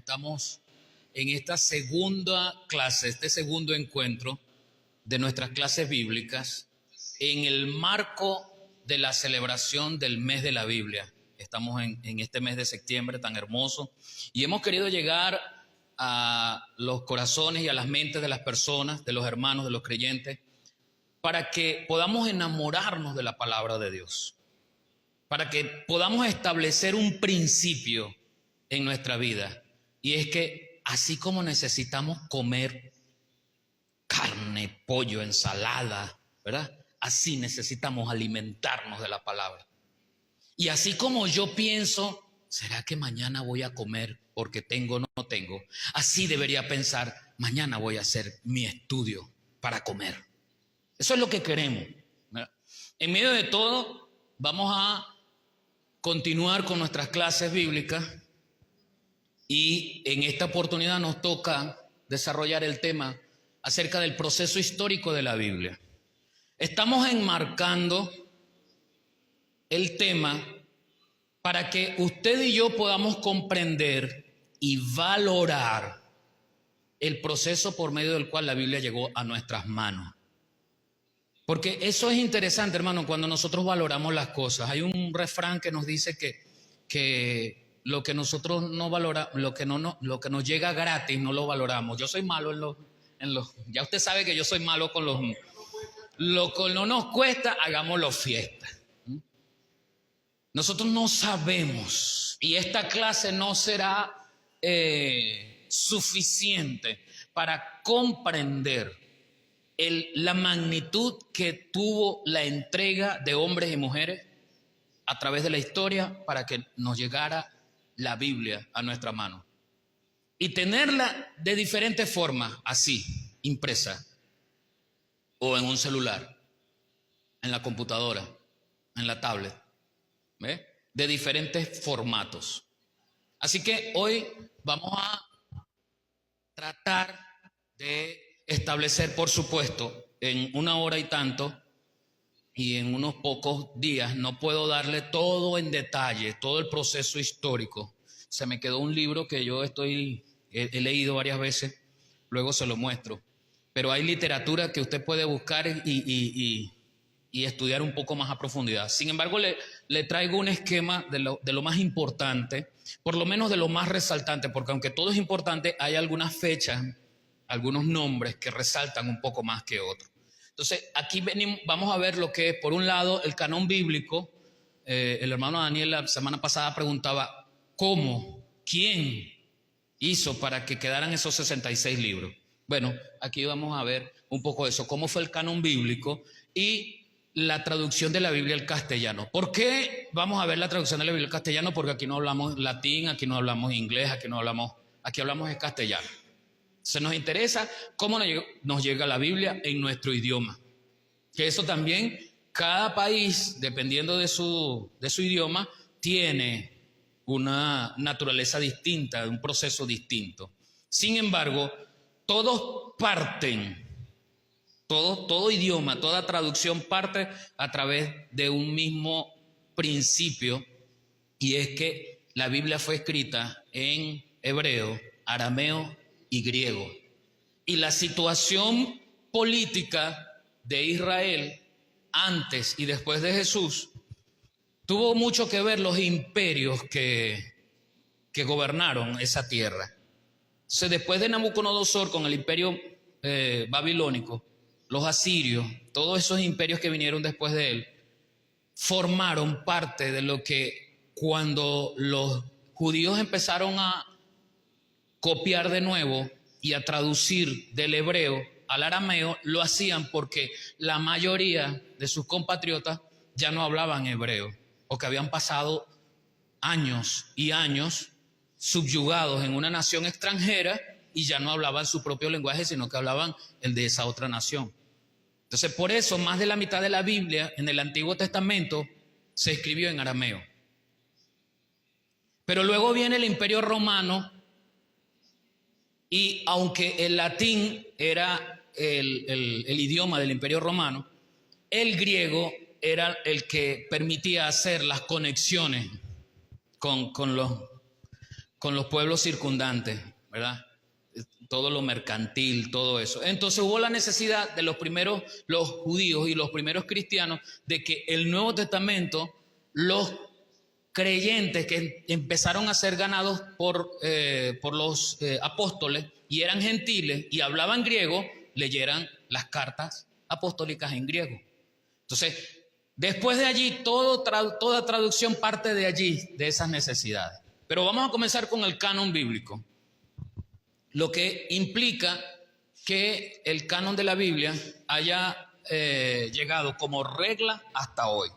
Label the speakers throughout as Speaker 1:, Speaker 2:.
Speaker 1: Estamos en esta segunda clase, este segundo encuentro de nuestras clases bíblicas en el marco de la celebración del mes de la Biblia. Estamos en este mes de septiembre tan hermoso y hemos querido llegar a los corazones y a las mentes de las personas, de los hermanos, de los creyentes, para que podamos enamorarnos de la palabra de Dios, para que podamos establecer un principio en nuestra vida, y es que así como necesitamos comer carne, pollo, ensalada, ¿verdad? Así necesitamos alimentarnos de la palabra. Y así como yo pienso, ¿será que mañana voy a comer porque tengo o no tengo? Así debería pensar, mañana voy a hacer mi estudio para comer. Eso es lo que queremos, ¿verdad? En medio de todo, vamos a continuar con nuestras clases bíblicas y en esta oportunidad nos toca desarrollar el tema acerca del proceso histórico de la Biblia. Estamos enmarcando el tema para que usted y yo podamos comprender y valorar el proceso por medio del cual la Biblia llegó a nuestras manos. Porque eso es interesante, hermano, cuando nosotros valoramos las cosas. Hay un refrán que nos dice que lo que nosotros no valoramos, lo que nos llega gratis no lo valoramos. Yo soy malo en los ya usted sabe que yo soy malo con lo que no nos cuesta, hagámoslo fiesta. Nosotros no sabemos, y esta clase no será suficiente para comprender la magnitud que tuvo la entrega de hombres y mujeres a través de la historia para que nos llegara la Biblia a nuestra mano. Y tenerla de diferentes formas, así, impresa, o en un celular, en la computadora, en la tablet, ¿ve? De diferentes formatos. Así que hoy vamos a tratar de establecer, por supuesto, en una hora y tanto y en unos pocos días, no puedo darle todo en detalle, todo el proceso histórico. Se me quedó un libro que yo he leído varias veces, luego se lo muestro. Pero hay literatura que usted puede buscar y estudiar un poco más a profundidad. Sin embargo, le traigo un esquema de lo más importante, por lo menos de lo más resaltante, porque aunque todo es importante, hay algunas fechas, algunos nombres que resaltan un poco más que otros. Entonces, aquí vamos a ver lo que es, por un lado, el canon bíblico. El hermano Daniel la semana pasada preguntaba, ¿cómo? ¿Quién hizo para que quedaran esos 66 libros? Bueno, aquí vamos a ver un poco eso, cómo fue el canon bíblico y la traducción de la Biblia al castellano. ¿Por qué vamos a ver la traducción de la Biblia al castellano? Porque aquí no hablamos latín, aquí no hablamos inglés, aquí hablamos en castellano. Se nos interesa cómo nos llega la Biblia en nuestro idioma. Que eso también, cada país, dependiendo de su idioma, tiene una naturaleza distinta, un proceso distinto. Sin embargo, todos parten, todo idioma, toda traducción parte a través de un mismo principio, y es que la Biblia fue escrita en hebreo, arameo y griego. Y la situación política de Israel antes y después de Jesús tuvo mucho que ver los imperios que gobernaron esa tierra. Entonces, después de Nabucodonosor con el imperio babilónico, los asirios, todos esos imperios que vinieron después de él, formaron parte de lo que cuando los judíos empezaron a copiar de nuevo y a traducir del hebreo al arameo, lo hacían porque la mayoría de sus compatriotas ya no hablaban hebreo, o que habían pasado años y años subyugados en una nación extranjera y ya no hablaban su propio lenguaje, sino que hablaban el de esa otra nación. Entonces, por eso más de la mitad de la Biblia en el Antiguo Testamento se escribió en arameo. Pero luego viene el Imperio Romano, y aunque el latín era el idioma del Imperio Romano, el griego era el que permitía hacer las conexiones con con los pueblos circundantes, ¿verdad? Todo lo mercantil, todo eso. Entonces hubo la necesidad de los primeros, los judíos y los primeros cristianos, de que el Nuevo Testamento, los creyentes que empezaron a ser ganados por los apóstoles y eran gentiles y hablaban griego, leyeran las cartas apostólicas en griego. Entonces, después de allí, toda traducción parte de allí, de esas necesidades. Pero vamos a comenzar con el canon bíblico, lo que implica que el canon de la Biblia haya llegado como regla hasta hoy.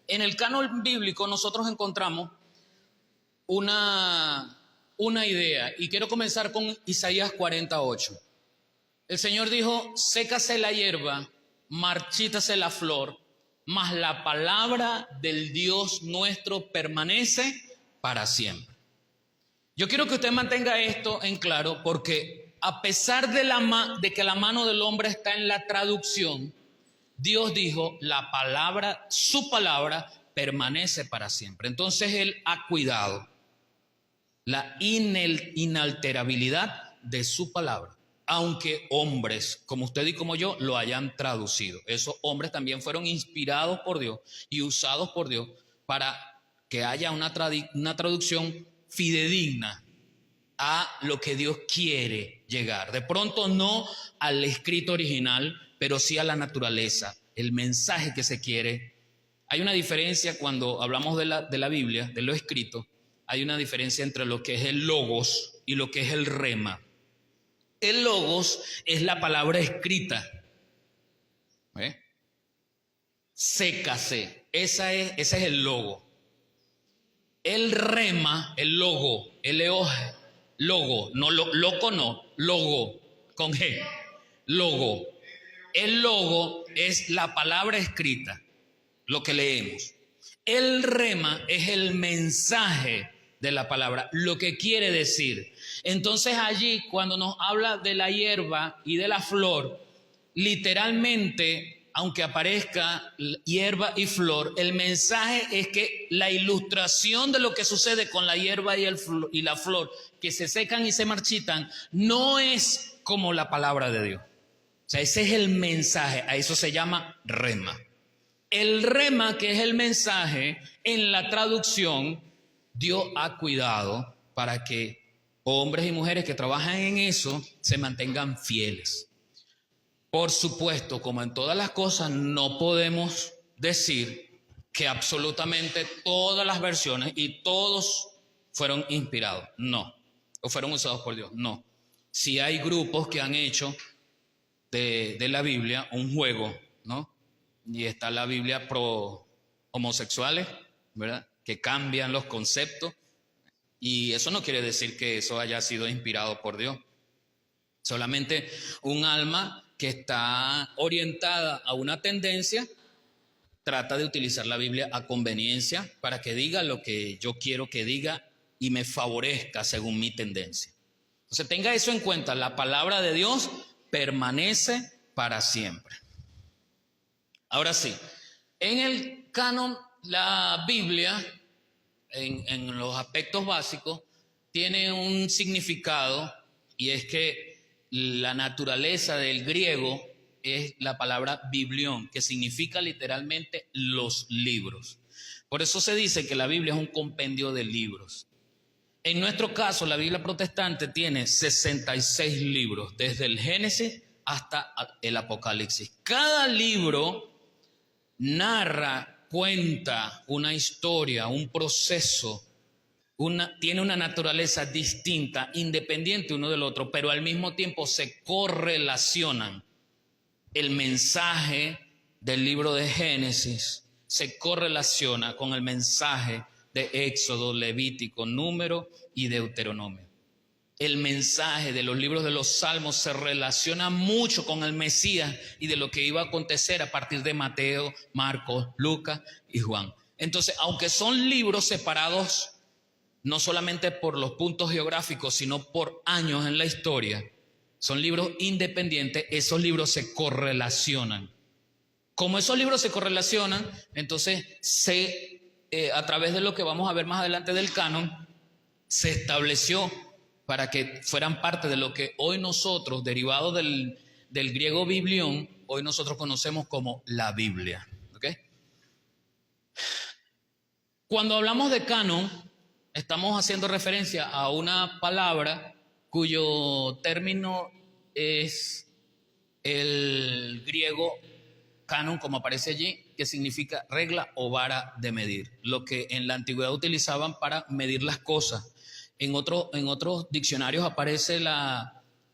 Speaker 1: En el canon bíblico nosotros encontramos una idea, y quiero comenzar con Isaías 48. El Señor dijo: sécase la hierba, marchítase la flor, mas la palabra del Dios nuestro permanece para siempre. Yo quiero que usted mantenga esto en claro, porque a pesar de que la mano del hombre está en la traducción, Dios dijo: la palabra, su palabra, permanece para siempre. Entonces Él ha cuidado la inalterabilidad de su palabra, aunque hombres como usted y como yo lo hayan traducido. Esos hombres también fueron inspirados por Dios y usados por Dios para que haya una traducción fidedigna a lo que Dios quiere llegar. De pronto no al escrito original, pero sí a la naturaleza, el mensaje que se quiere. Hay una diferencia cuando hablamos de la Biblia, de lo escrito. Hay una diferencia entre lo que es el logos y lo que es el rema. El logos es la palabra escrita. Sécase, ese es el logo. El rema, el logo, logo, no loco, no, logo, con G, logo. El logo es la palabra escrita, lo que leemos. El rema es el mensaje de la palabra, lo que quiere decir. Entonces allí, cuando nos habla de la hierba y de la flor, literalmente, aunque aparezca hierba y flor, el mensaje es que la ilustración de lo que sucede con la hierba y la flor, que se secan y se marchitan, no es como la palabra de Dios. O sea, ese es el mensaje, a eso se llama rema. El rema, que es el mensaje, en la traducción, Dios ha cuidado para que hombres y mujeres que trabajan en eso se mantengan fieles. Por supuesto, como en todas las cosas, no podemos decir que absolutamente todas las versiones y todos fueron inspirados. No. O fueron usados por Dios. No. Si hay grupos que han hecho de la Biblia un juego, ¿no? Y está la Biblia pro homosexuales, ¿verdad? Que cambian los conceptos. Y eso no quiere decir que eso haya sido inspirado por Dios. Solamente un alma que está orientada a una tendencia trata de utilizar la Biblia a conveniencia para que diga lo que yo quiero que diga y me favorezca según mi tendencia. Entonces tenga eso en cuenta, la palabra de Dios permanece para siempre. Ahora sí, en el canon, la Biblia, en los aspectos básicos, tiene un significado, y es que la naturaleza del griego es la palabra biblión, que significa literalmente los libros. Por eso se dice que la Biblia es un compendio de libros. En nuestro caso, la Biblia protestante tiene 66 libros, desde el Génesis hasta el Apocalipsis. Cada libro narra, cuenta una historia, un proceso, tiene una naturaleza distinta, independiente uno del otro, pero al mismo tiempo se correlacionan. El mensaje del libro de Génesis se correlaciona con el mensaje de Éxodo, Levítico, Número y Deuteronomio. El mensaje de los libros de los Salmos se relaciona mucho con el Mesías y de lo que iba a acontecer a partir de Mateo, Marcos, Lucas y Juan. Entonces, aunque son libros separados no solamente por los puntos geográficos, sino por años en la historia, son libros independientes, esos libros se correlacionan. Como esos libros se correlacionan, entonces a través de lo que vamos a ver más adelante del canon, se estableció para que fueran parte de lo que hoy nosotros, derivado del griego biblión, hoy nosotros conocemos como la Biblia. ¿Okay? Cuando hablamos de canon, estamos haciendo referencia a una palabra cuyo término es el griego canon, como aparece allí, que significa regla o vara de medir, lo que en la antigüedad utilizaban para medir las cosas. En otros diccionarios aparece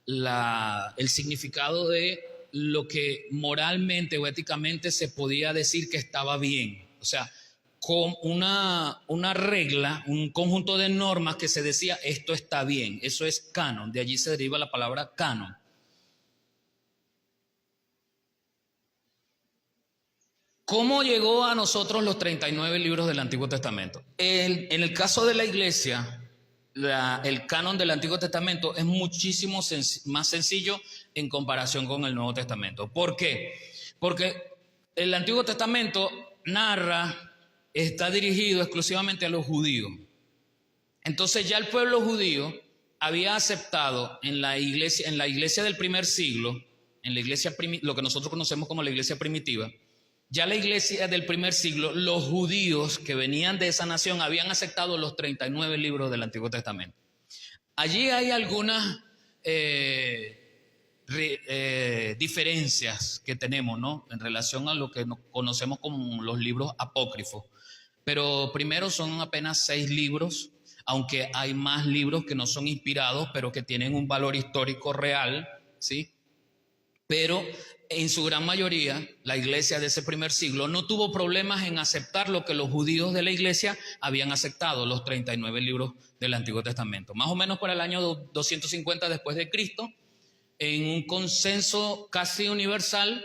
Speaker 1: el significado de lo que moralmente o éticamente se podía decir que estaba bien. O sea, con una regla, un conjunto de normas que se decía esto está bien, eso es canon, de allí se deriva la palabra canon. ¿Cómo llegó a nosotros los 39 libros del Antiguo Testamento? En el caso de la iglesia, el canon del Antiguo Testamento es muchísimo más sencillo en comparación con el Nuevo Testamento. ¿Por qué? Porque el Antiguo Testamento está dirigido exclusivamente a los judíos. Entonces ya el pueblo judío había aceptado en la iglesia del primer siglo, lo que nosotros conocemos como la iglesia primitiva, ya la iglesia del primer siglo, los judíos que venían de esa nación habían aceptado los 39 libros del Antiguo Testamento. Allí hay algunas diferencias que tenemos, ¿no?, en relación a lo que conocemos como los libros apócrifos. Pero primero son apenas 6 libros, aunque hay más libros que no son inspirados, pero que tienen un valor histórico real, ¿sí? Pero en su gran mayoría, la iglesia de ese primer siglo no tuvo problemas en aceptar lo que los judíos de la iglesia habían aceptado, los 39 libros del Antiguo Testamento. Más o menos para el año 250 después de Cristo, en un consenso casi universal,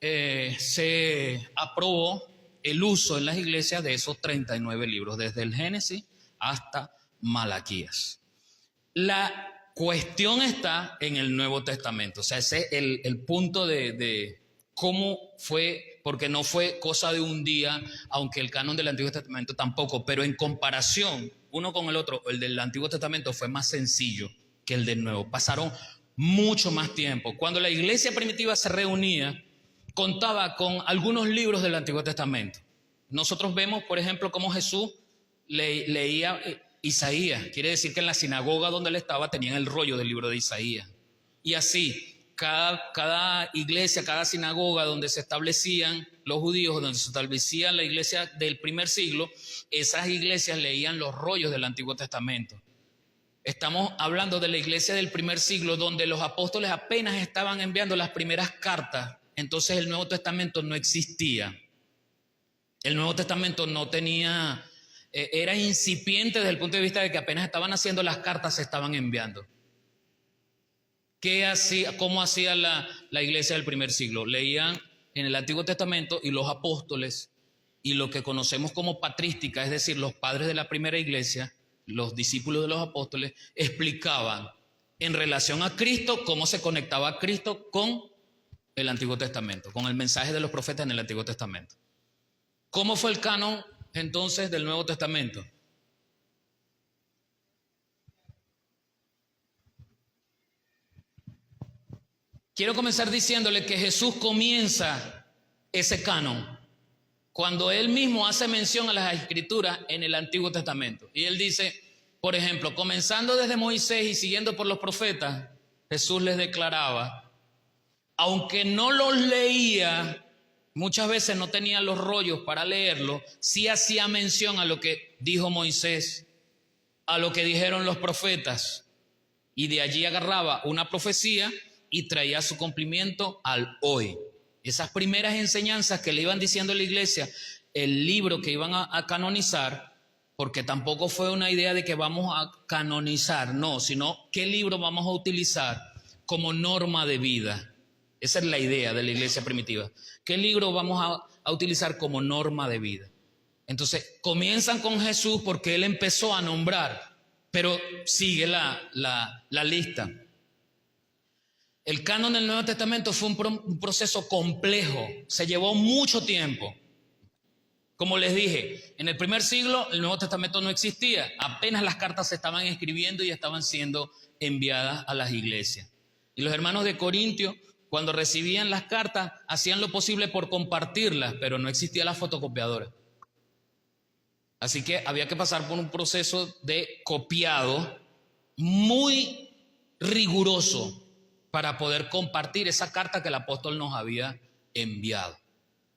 Speaker 1: se aprobó el uso en las iglesias de esos 39 libros, desde el Génesis hasta Malaquías. La cuestión está en el Nuevo Testamento, o sea, ese es el punto de cómo fue, porque no fue cosa de un día, aunque el canon del Antiguo Testamento tampoco, pero en comparación uno con el otro, el del Antiguo Testamento fue más sencillo que el del Nuevo. Pasaron mucho más tiempo. Cuando la iglesia primitiva se reunía, contaba con algunos libros del Antiguo Testamento. Nosotros vemos, por ejemplo, cómo Jesús leía Isaías. Quiere decir que en la sinagoga donde él estaba tenían el rollo del libro de Isaías. Y así, cada iglesia, cada sinagoga donde se establecían los judíos, donde se establecía la iglesia del primer siglo, esas iglesias leían los rollos del Antiguo Testamento. Estamos hablando de la iglesia del primer siglo, donde los apóstoles apenas estaban enviando las primeras cartas. Entonces el Nuevo Testamento no existía. El Nuevo Testamento no tenía, era incipiente desde el punto de vista de que apenas estaban haciendo las cartas, se estaban enviando. ¿Cómo hacía la iglesia del primer siglo? Leían en el Antiguo Testamento y los apóstoles y lo que conocemos como patrística, es decir, los padres de la primera iglesia, los discípulos de los apóstoles, explicaban en relación a Cristo cómo se conectaba a Cristo con el Antiguo Testamento, con el mensaje de los profetas en el Antiguo Testamento. ¿Cómo fue el canon entonces del Nuevo Testamento? Quiero comenzar diciéndole que Jesús comienza ese canon cuando él mismo hace mención a las escrituras en el Antiguo Testamento. Y él dice, por ejemplo, comenzando desde Moisés y siguiendo por los profetas, Jesús les declaraba, aunque no los leía, muchas veces no tenía los rollos para leerlo, sí hacía mención a lo que dijo Moisés, a lo que dijeron los profetas, y de allí agarraba una profecía y traía su cumplimiento al hoy. Esas primeras enseñanzas que le iban diciendo a la iglesia, el libro que iban a canonizar, porque tampoco fue una idea de que vamos a canonizar, no, sino qué libro vamos a utilizar como norma de vida. Esa es la idea de la iglesia primitiva. ¿Qué libro vamos a utilizar como norma de vida? Entonces, comienzan con Jesús porque él empezó a nombrar, pero sigue la lista. El canon del Nuevo Testamento fue un proceso complejo, se llevó mucho tiempo. Como les dije, en el primer siglo el Nuevo Testamento no existía, apenas las cartas se estaban escribiendo y estaban siendo enviadas a las iglesias. Y los hermanos de Corintio, cuando recibían las cartas, hacían lo posible por compartirlas, pero no existía la fotocopiadora. Así que había que pasar por un proceso de copiado muy riguroso para poder compartir esa carta que el apóstol nos había enviado.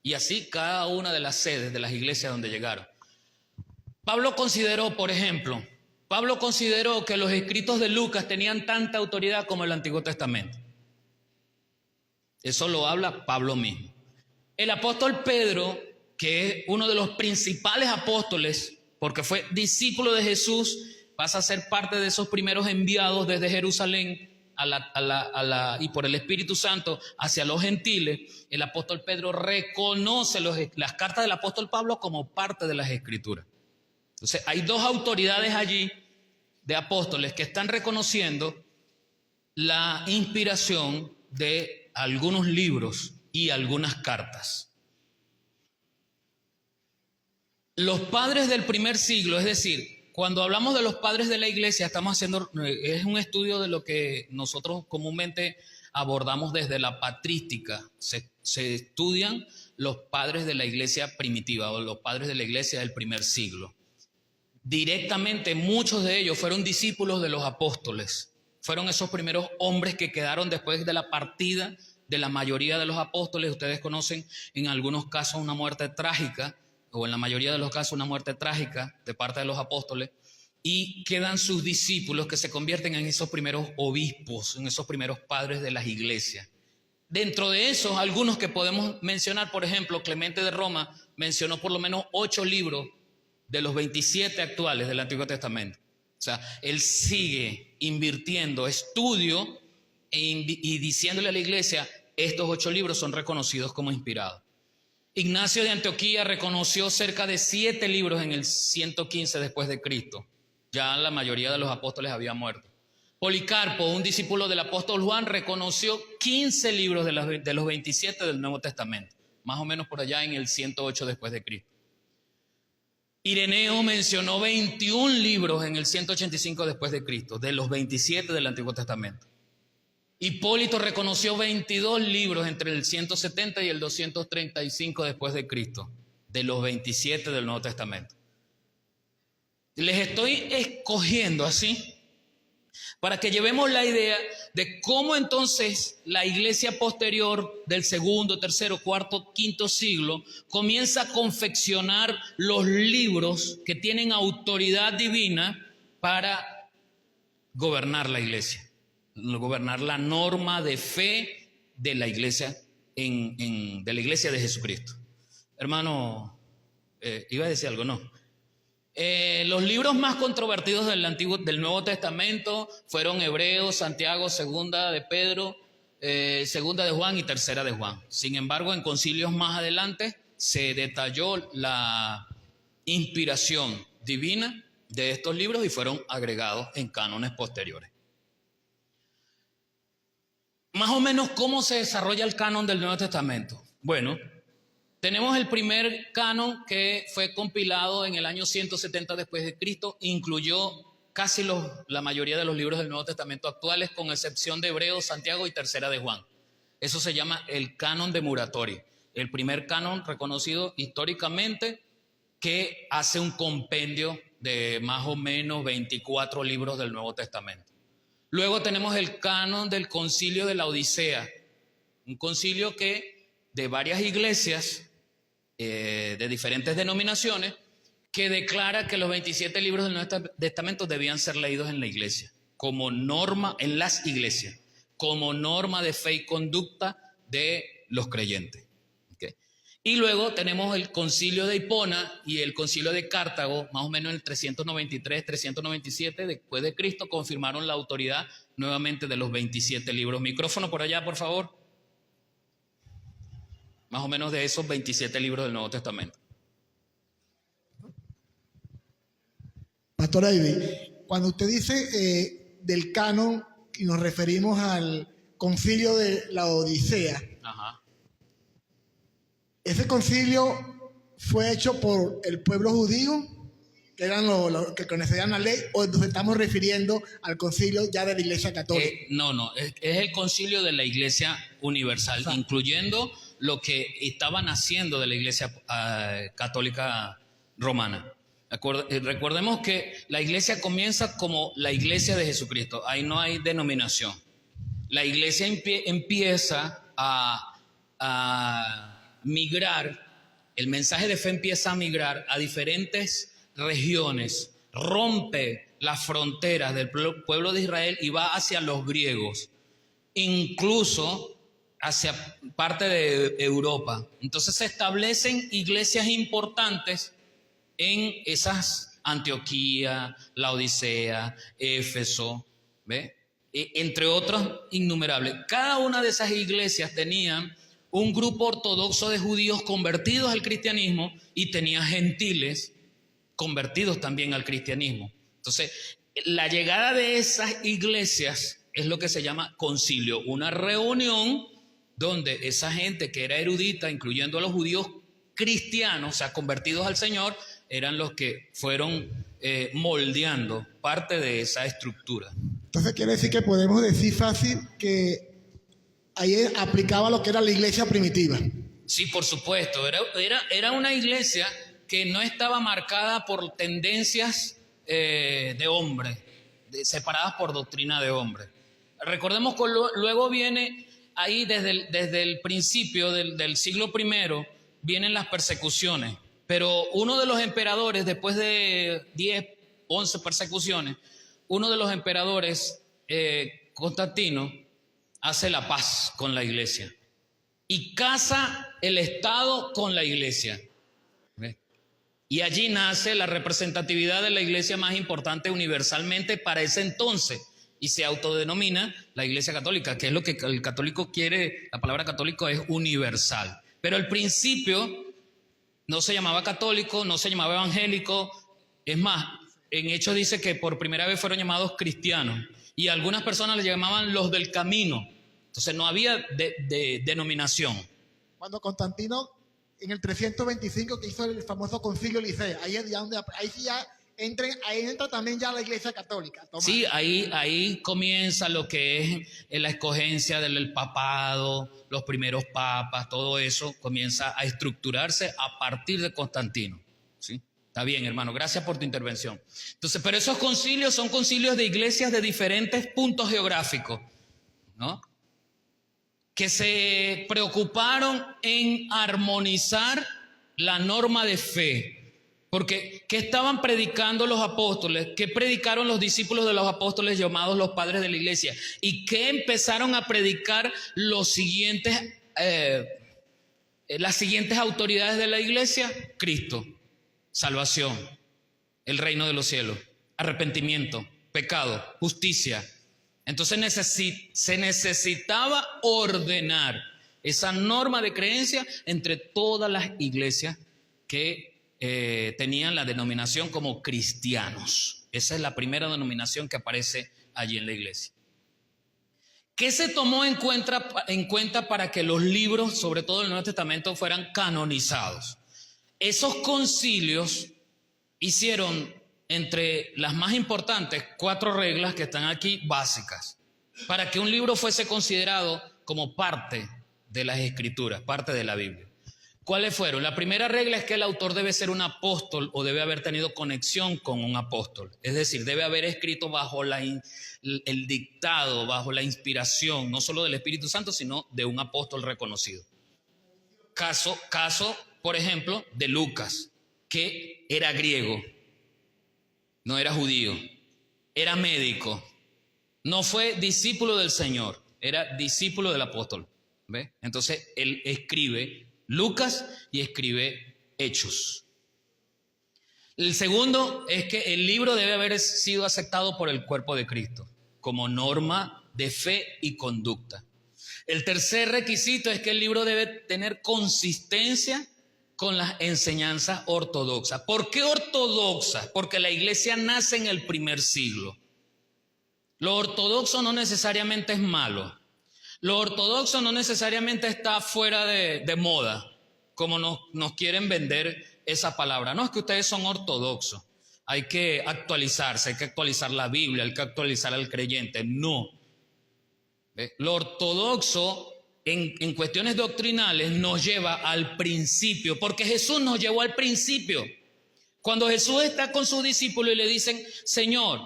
Speaker 1: Y así cada una de las sedes de las iglesias donde llegaron. Pablo consideró, por ejemplo, que los escritos de Lucas tenían tanta autoridad como el Antiguo Testamento. Eso lo habla Pablo mismo. El apóstol Pedro, que es uno de los principales apóstoles, porque fue discípulo de Jesús, pasa a ser parte de esos primeros enviados desde Jerusalén y por el Espíritu Santo hacia los gentiles. El apóstol Pedro reconoce las cartas del apóstol Pablo como parte de las Escrituras. Entonces hay dos autoridades allí de apóstoles que están reconociendo la inspiración de algunos libros y algunas cartas. Los padres del primer siglo, es decir, cuando hablamos de los padres de la iglesia, es un estudio de lo que nosotros comúnmente abordamos desde la patrística. Se estudian los padres de la iglesia primitiva o los padres de la iglesia del primer siglo. Directamente muchos de ellos fueron discípulos de los apóstoles. Fueron esos primeros hombres que quedaron después de la partida de la mayoría de los apóstoles. Ustedes conocen en algunos casos una muerte trágica, o en la mayoría de los casos una muerte trágica de parte de los apóstoles, y quedan sus discípulos que se convierten en esos primeros obispos, en esos primeros padres de las iglesias. Dentro de esos, algunos que podemos mencionar, por ejemplo, Clemente de Roma mencionó por lo menos 8 libros de los 27 actuales del Antiguo Testamento. O sea, él sigue invirtiendo estudio y diciéndole a la iglesia, estos 8 libros son reconocidos como inspirados. Ignacio de Antioquía reconoció cerca de 7 libros en el 115 después de Cristo. Ya la mayoría de los apóstoles habían muerto. Policarpo, un discípulo del apóstol Juan, reconoció 15 libros de los 27 del Nuevo Testamento, más o menos por allá en el 108 después de Cristo. Ireneo mencionó 21 libros en el 185 después de Cristo, de los 27 del Antiguo Testamento. Hipólito reconoció 22 libros entre el 170 y el 235 después de Cristo, de los 27 del Nuevo Testamento. Les estoy escogiendo así para que llevemos la idea de cómo entonces la iglesia posterior del segundo, tercero, cuarto, quinto siglo comienza a confeccionar los libros que tienen autoridad divina para gobernar la iglesia. Gobernar la norma de fe de la iglesia de la iglesia de Jesucristo. Hermano, iba a decir algo, ¿no? Los libros más controvertidos del Nuevo Testamento fueron Hebreos, Santiago, Segunda de Pedro, Segunda de Juan y Tercera de Juan. Sin embargo, en concilios más adelante se detalló la inspiración divina de estos libros y fueron agregados en cánones posteriores. Más o menos, ¿cómo se desarrolla el canon del Nuevo Testamento? Bueno, tenemos el primer canon que fue compilado en el año 170 después de Cristo, incluyó casi la mayoría de los libros del Nuevo Testamento actuales, con excepción de Hebreos, Santiago y Tercera de Juan. Eso se llama el canon de Muratori, el primer canon reconocido históricamente que hace un compendio de más o menos 24 libros del Nuevo Testamento. Luego tenemos el canon del Concilio de la Odisea, un concilio que de varias iglesias de diferentes denominaciones que declara que los 27 libros del Nuevo Testamento debían ser leídos en la iglesia, como norma, en las iglesias, como norma de fe y conducta de los creyentes. ¿Okay? Y luego tenemos el Concilio de Hipona y el Concilio de Cartago, más o menos en el 393, 397 después de Cristo, confirmaron la autoridad nuevamente de los 27 libros. Micrófono por allá, por favor. Más o menos de esos 27 libros del Nuevo Testamento.
Speaker 2: Pastor Ivy, cuando usted dice del canon y nos referimos al concilio de la Odisea,
Speaker 1: Ajá.
Speaker 2: ese concilio fue hecho por el pueblo judío, que eran los que conocían la ley, o nos estamos refiriendo al concilio ya de la Iglesia Católica?
Speaker 1: Es el concilio de la Iglesia Universal,
Speaker 2: Exacto.
Speaker 1: incluyendo lo que estaban haciendo de la Iglesia Católica Romana. Recordemos que la Iglesia comienza como la Iglesia de Jesucristo, ahí no hay denominación. La Iglesia empieza a migrar, el mensaje de fe empieza a migrar a diferentes regiones, rompe las fronteras del pueblo de Israel y va hacia los griegos, incluso hacia parte de Europa. Entonces se establecen iglesias importantes en esas Antioquía, Laodicea, Éfeso, ¿ve? Entre otros innumerables. Cada una de esas iglesias tenía un grupo ortodoxo de judíos convertidos al cristianismo y tenía gentiles convertidos también al cristianismo. Entonces, la llegada de esas iglesias es lo que se llama concilio, una reunión donde esa gente que era erudita, incluyendo a los judíos cristianos, o sea, convertidos al Señor, eran los que fueron moldeando parte de esa estructura.
Speaker 2: Entonces quiere decir que podemos decir fácil que ahí aplicaba lo que era la iglesia primitiva.
Speaker 1: Sí, por supuesto, era una iglesia que no estaba marcada por tendencias de hombre, separadas por doctrina de hombre. Recordemos que luego viene ahí desde el principio del siglo I, vienen las persecuciones, pero uno de los emperadores, después de 10, 11 persecuciones, uno de los emperadores, Constantino, hace la paz con la iglesia y casa el Estado con la iglesia. Y allí nace la representatividad de la iglesia más importante universalmente para ese entonces y se autodenomina la Iglesia Católica, que es lo que el católico quiere. La palabra católico es universal, pero al principio no se llamaba católico, no se llamaba evangélico. Es más, en Hechos dice que por primera vez fueron llamados cristianos y algunas personas les llamaban los del camino. Entonces no había denominación.
Speaker 2: Cuando Constantino, en el 325, que hizo el famoso concilio Nicea, ahí entra también ya la Iglesia Católica. Tomás.
Speaker 1: Sí, ahí comienza lo que es la escogencia del papado, los primeros papas, todo eso comienza a estructurarse a partir de Constantino. ¿Sí? Está bien, hermano, gracias por tu intervención. Entonces, pero esos concilios son concilios de iglesias de diferentes puntos geográficos, ¿no? Que se preocuparon en armonizar la norma de fe. Porque, ¿qué estaban predicando los apóstoles? ¿Qué predicaron los discípulos de los apóstoles llamados los padres de la iglesia? ¿Y qué empezaron a predicar las siguientes autoridades de la iglesia? Cristo, salvación, el reino de los cielos, arrepentimiento, pecado, justicia. Entonces se necesitaba ordenar esa norma de creencia entre todas las iglesias que tenían la denominación como cristianos. Esa es la primera denominación que aparece allí en la iglesia. ¿Qué se tomó en cuenta para que los libros, sobre todo el Nuevo Testamento, fueran canonizados? Esos concilios hicieron, entre las más importantes, 4 reglas que están aquí básicas, para que un libro fuese considerado como parte de las Escrituras, parte de la Biblia. ¿Cuáles fueron? La primera regla es que el autor debe ser un apóstol o debe haber tenido conexión con un apóstol. Es decir, debe haber escrito bajo el dictado, bajo la inspiración, no solo del Espíritu Santo, sino de un apóstol reconocido. Caso, por ejemplo, de Lucas, que era griego, no era judío, era médico, no fue discípulo del Señor, era discípulo del apóstol. ¿Ve? Entonces, él escribe Lucas y escribe Hechos. El segundo es que el libro debe haber sido aceptado por el cuerpo de Cristo como norma de fe y conducta. El tercer requisito es que el libro debe tener consistencia con las enseñanzas ortodoxas. ¿Por qué ortodoxas? Porque la iglesia nace en el primer siglo. Lo ortodoxo no necesariamente es malo. Lo ortodoxo no necesariamente está fuera de moda. como nos quieren vender esa palabra. No, es que ustedes son ortodoxos. Hay que actualizarse, hay que actualizar la Biblia, hay que actualizar al creyente. No. ¿Ve? Lo ortodoxo en cuestiones doctrinales nos lleva al principio, porque Jesús nos llevó al principio. Cuando Jesús está con sus discípulos y le dicen, Señor,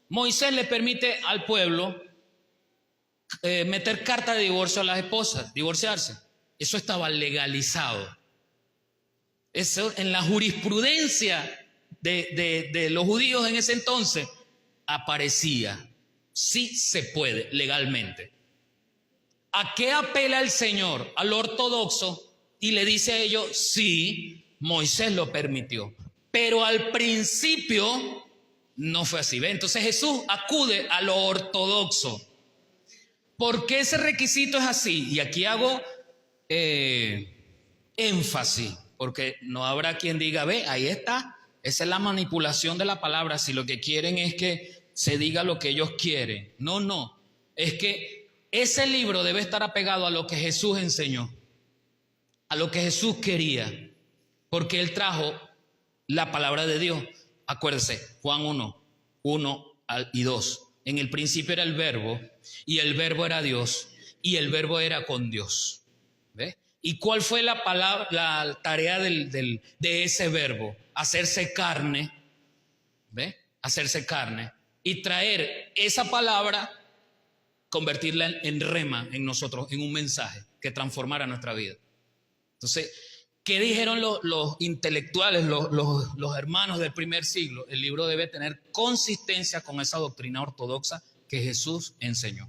Speaker 1: Moisés le permite al pueblo meter carta de divorcio a las esposas, divorciarse. Eso estaba legalizado. Eso en la jurisprudencia de los judíos en ese entonces aparecía. Sí se puede legalmente. ¿A qué apela el Señor? Al ortodoxo, y le dice a ellos, sí, Moisés lo permitió. Pero al principio no fue así. ¿Ve? Entonces Jesús acude a lo ortodoxo. ¿Por qué ese requisito es así? Y aquí hago énfasis, porque no habrá quien diga, ve, ahí está. Esa es la manipulación de la palabra. Si lo que quieren es que se diga lo que ellos quieren. No, no. Es que ese libro debe estar apegado a lo que Jesús enseñó, a lo que Jesús quería, porque Él trajo la palabra de Dios. Acuérdese, Juan 1 y 2. En el principio era el verbo, y el verbo era Dios, y el verbo era con Dios. ¿Ve? ¿Y cuál fue la tarea de ese verbo? Hacerse carne. ¿Ve? Hacerse carne. Y traer esa palabra, convertirla en rema en nosotros, en un mensaje que transformara nuestra vida. Entonces, ¿qué dijeron los intelectuales, los hermanos del primer siglo? El libro debe tener consistencia con esa doctrina ortodoxa que Jesús enseñó.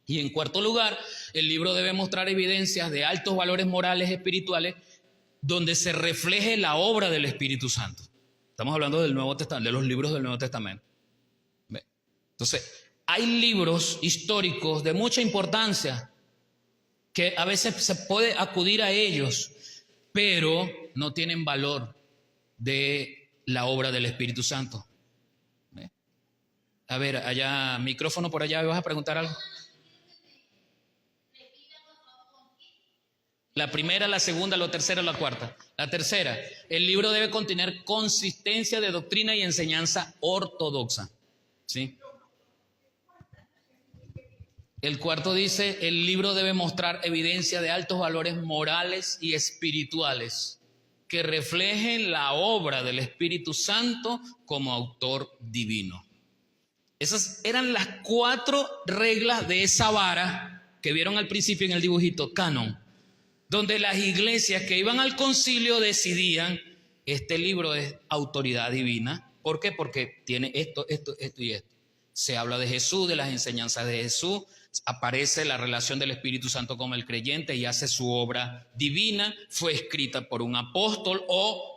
Speaker 1: Y en cuarto lugar, el libro debe mostrar evidencias de altos valores morales espirituales donde se refleje la obra del Espíritu Santo. Estamos hablando del Nuevo Testamento, de los libros del Nuevo Testamento. Entonces, hay libros históricos de mucha importancia que a veces se puede acudir a ellos, pero no tienen valor de la obra del Espíritu Santo. ¿Ve? A ver, allá, micrófono por allá, ¿me vas a preguntar algo? La primera, la segunda, la tercera, la cuarta. La tercera, el libro debe contener consistencia de doctrina y enseñanza ortodoxa. ¿Sí? El cuarto dice, el libro debe mostrar evidencia de altos valores morales y espirituales que reflejen la obra del Espíritu Santo como autor divino. Esas eran las 4 reglas de esa vara que vieron al principio en el dibujito, canon, donde las iglesias que iban al concilio decidían, este libro es autoridad divina. ¿Por qué? Porque tiene esto y esto. Se habla de Jesús, de las enseñanzas de Jesús, aparece la relación del Espíritu Santo con el creyente y hace su obra divina. Fue escrita por un apóstol o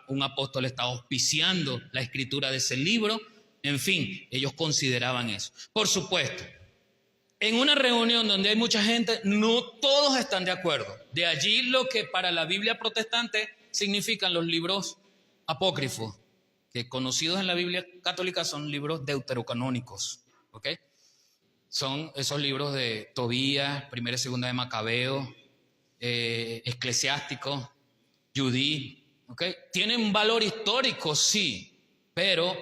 Speaker 1: un apóstol está auspiciando la escritura de ese libro. En fin, ellos consideraban eso. Por supuesto, en una reunión donde hay mucha gente, no todos están de acuerdo. De allí lo que para la Biblia protestante significan los libros apócrifos, que conocidos en la Biblia católica son libros deuterocanónicos, ¿ok? Son esos libros de Tobías, Primera y Segunda de Macabeo, Eclesiástico, Judí, ¿ok? Tienen valor histórico, sí, pero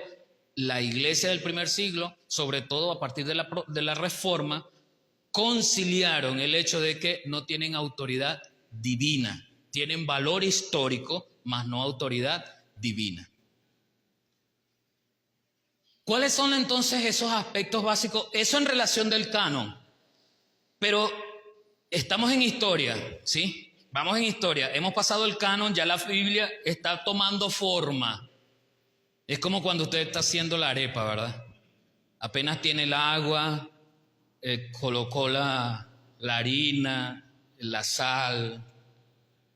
Speaker 1: la iglesia del primer siglo, sobre todo a partir de la Reforma, conciliaron el hecho de que no tienen autoridad divina, tienen valor histórico, mas no autoridad divina. ¿Cuáles son entonces esos aspectos básicos? Eso en relación del canon. Pero estamos en historia, ¿sí? Vamos en historia. Hemos pasado el canon, ya la Biblia está tomando forma. Es como cuando usted está haciendo la arepa, ¿verdad? Apenas tiene el agua, colocó la harina, la sal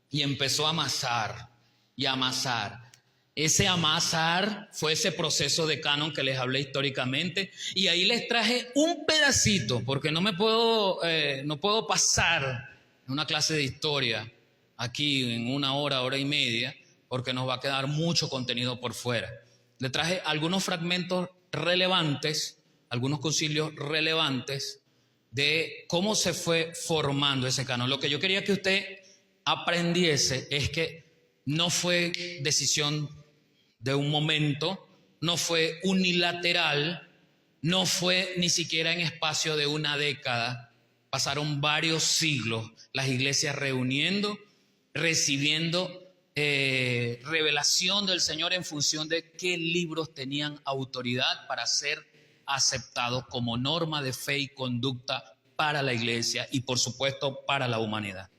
Speaker 1: y empezó a amasar y amasar. Ese amasar fue ese proceso de canon que les hablé históricamente, y ahí les traje un pedacito, porque no puedo pasar una clase de historia aquí en 1 hora, hora y media, porque nos va a quedar mucho contenido por fuera. Les traje algunos fragmentos relevantes, algunos concilios relevantes de cómo se fue formando ese canon. Lo que yo quería que usted aprendiese es que no fue decisión de un momento, no fue unilateral, no fue ni siquiera en espacio de una década. Pasaron varios siglos las iglesias reuniendo, recibiendo revelación del Señor en función de qué libros tenían autoridad para ser aceptados como norma de fe y conducta para la iglesia y por supuesto para la humanidad.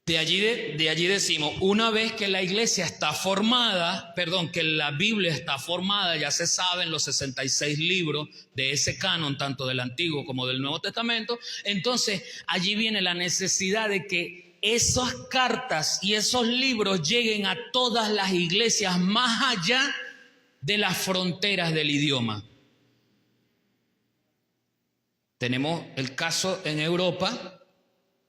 Speaker 1: De allí decimos, una vez que la iglesia está formada, que la Biblia está formada, ya se saben los 66 libros de ese canon, tanto del Antiguo como del Nuevo Testamento, entonces allí viene la necesidad de que esas cartas y esos libros lleguen a todas las iglesias más allá de las fronteras del idioma. Tenemos el caso en Europa,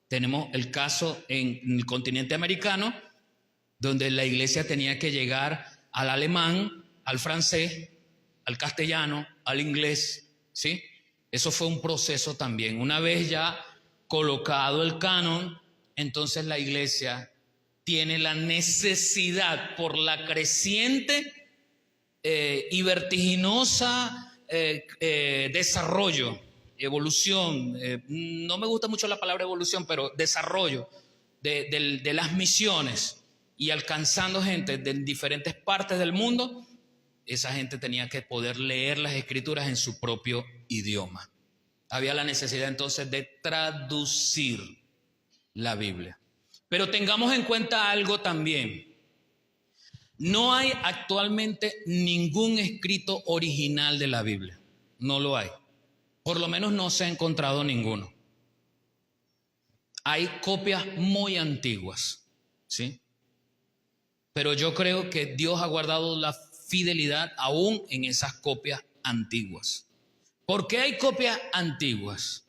Speaker 1: tenemos el caso en el continente americano, donde la iglesia tenía que llegar al alemán, al francés, al castellano, al inglés, ¿sí? Eso fue un proceso también. Una vez ya colocado el canon, entonces la iglesia tiene la necesidad por la creciente y vertiginosa desarrollo, evolución, no me gusta mucho la palabra evolución, pero desarrollo de las misiones y alcanzando gente de diferentes partes del mundo. Esa gente tenía que poder leer las escrituras en su propio idioma. Había la necesidad entonces de traducir la Biblia. Pero tengamos en cuenta algo también. No hay actualmente ningún escrito original de la Biblia. No lo hay. Por lo menos no se ha encontrado ninguno. Hay copias muy antiguas, ¿sí? Pero yo creo que Dios ha guardado la fidelidad aún en esas copias antiguas. ¿Por qué hay copias antiguas?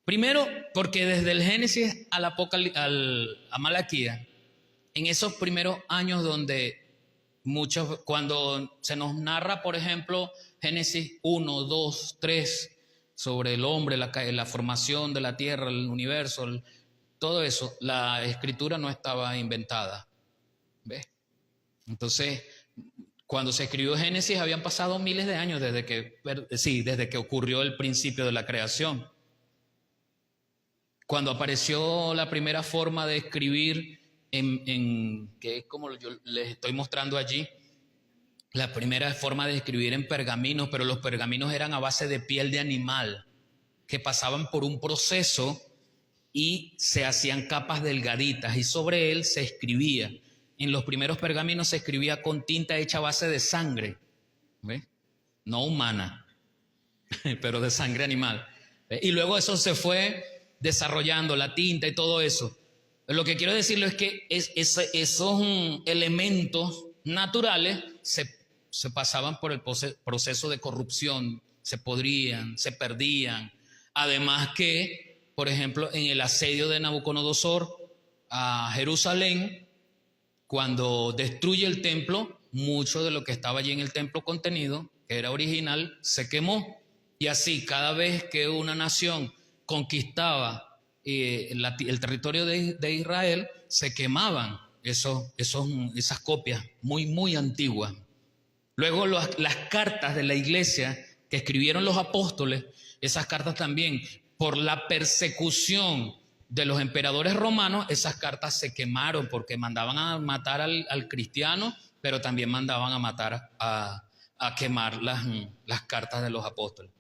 Speaker 1: Primero, porque desde el Génesis a Malaquías, en esos primeros años donde cuando se nos narra, por ejemplo, Génesis 1, 2, 3, sobre el hombre, la formación de la tierra, el universo, todo eso, la escritura no estaba inventada. ¿Ves? Entonces, cuando se escribió Génesis habían pasado miles de años desde que ocurrió el principio de la creación. Cuando apareció la primera forma de escribir que es como yo les estoy mostrando allí, la primera forma de escribir en pergaminos, pero los pergaminos eran a base de piel de animal, que pasaban por un proceso y se hacían capas delgaditas y sobre él se escribía. En los primeros pergaminos se escribía con tinta hecha a base de sangre, ¿ves? No humana, pero de sangre animal. ¿Ves? Y luego eso se fue desarrollando, la tinta y todo eso. Lo que quiero decirle es que esos elementos naturales se pasaban por el proceso de corrupción, se podrían, se perdían. Además que, por ejemplo, en el asedio de Nabucodonosor a Jerusalén, cuando destruye el templo, mucho de lo que estaba allí en el templo contenido, que era original, se quemó. Y así, cada vez que una nación conquistaba el territorio de Israel, se quemaban esas copias muy antiguas. Luego las cartas de la iglesia que escribieron los apóstoles, esas cartas también, por la persecución de los emperadores romanos, esas cartas se quemaron porque mandaban a matar al cristiano, pero también mandaban a matar, a quemar las cartas de los apóstoles.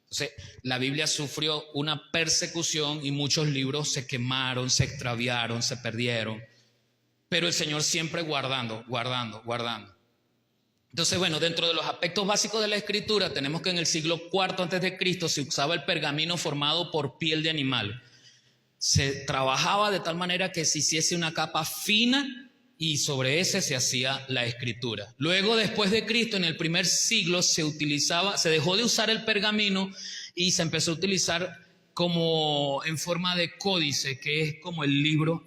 Speaker 1: Entonces, la Biblia sufrió una persecución y muchos libros se quemaron, se extraviaron, se perdieron. Pero el Señor siempre guardando. Entonces, bueno, dentro de los aspectos básicos de la Escritura, tenemos que en el siglo IV a.C. se usaba el pergamino formado por piel de animal. Se trabajaba de tal manera que se hiciese una capa fina y sobre ese se hacía la escritura. Luego, después de Cristo, en el primer siglo se dejó de usar el pergamino y se empezó a utilizar como en forma de códice, que es como el libro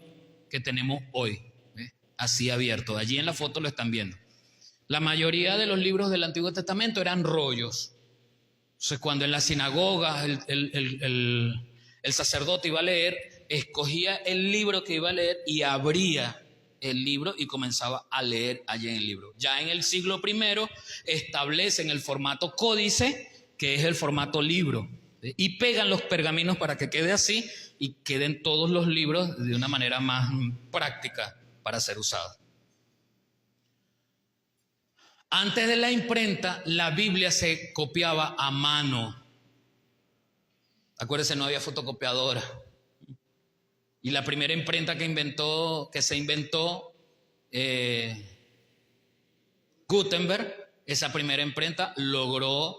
Speaker 1: que tenemos hoy, ¿ves? Así abierto. Allí en la foto lo están viendo. La mayoría de los libros del Antiguo Testamento eran rollos. Entonces, cuando en las sinagogas el sacerdote iba a leer, escogía el libro que iba a leer y abría el libro y comenzaba a leer allí en el libro. Ya en el siglo I establecen el formato códice, que es el formato libro, y pegan los pergaminos para que quede así y queden todos los libros de una manera más práctica para ser usados. Antes de la imprenta, la Biblia se copiaba a mano. Acuérdense, no había fotocopiadora. Y la primera imprenta que se inventó Gutenberg, esa primera imprenta logró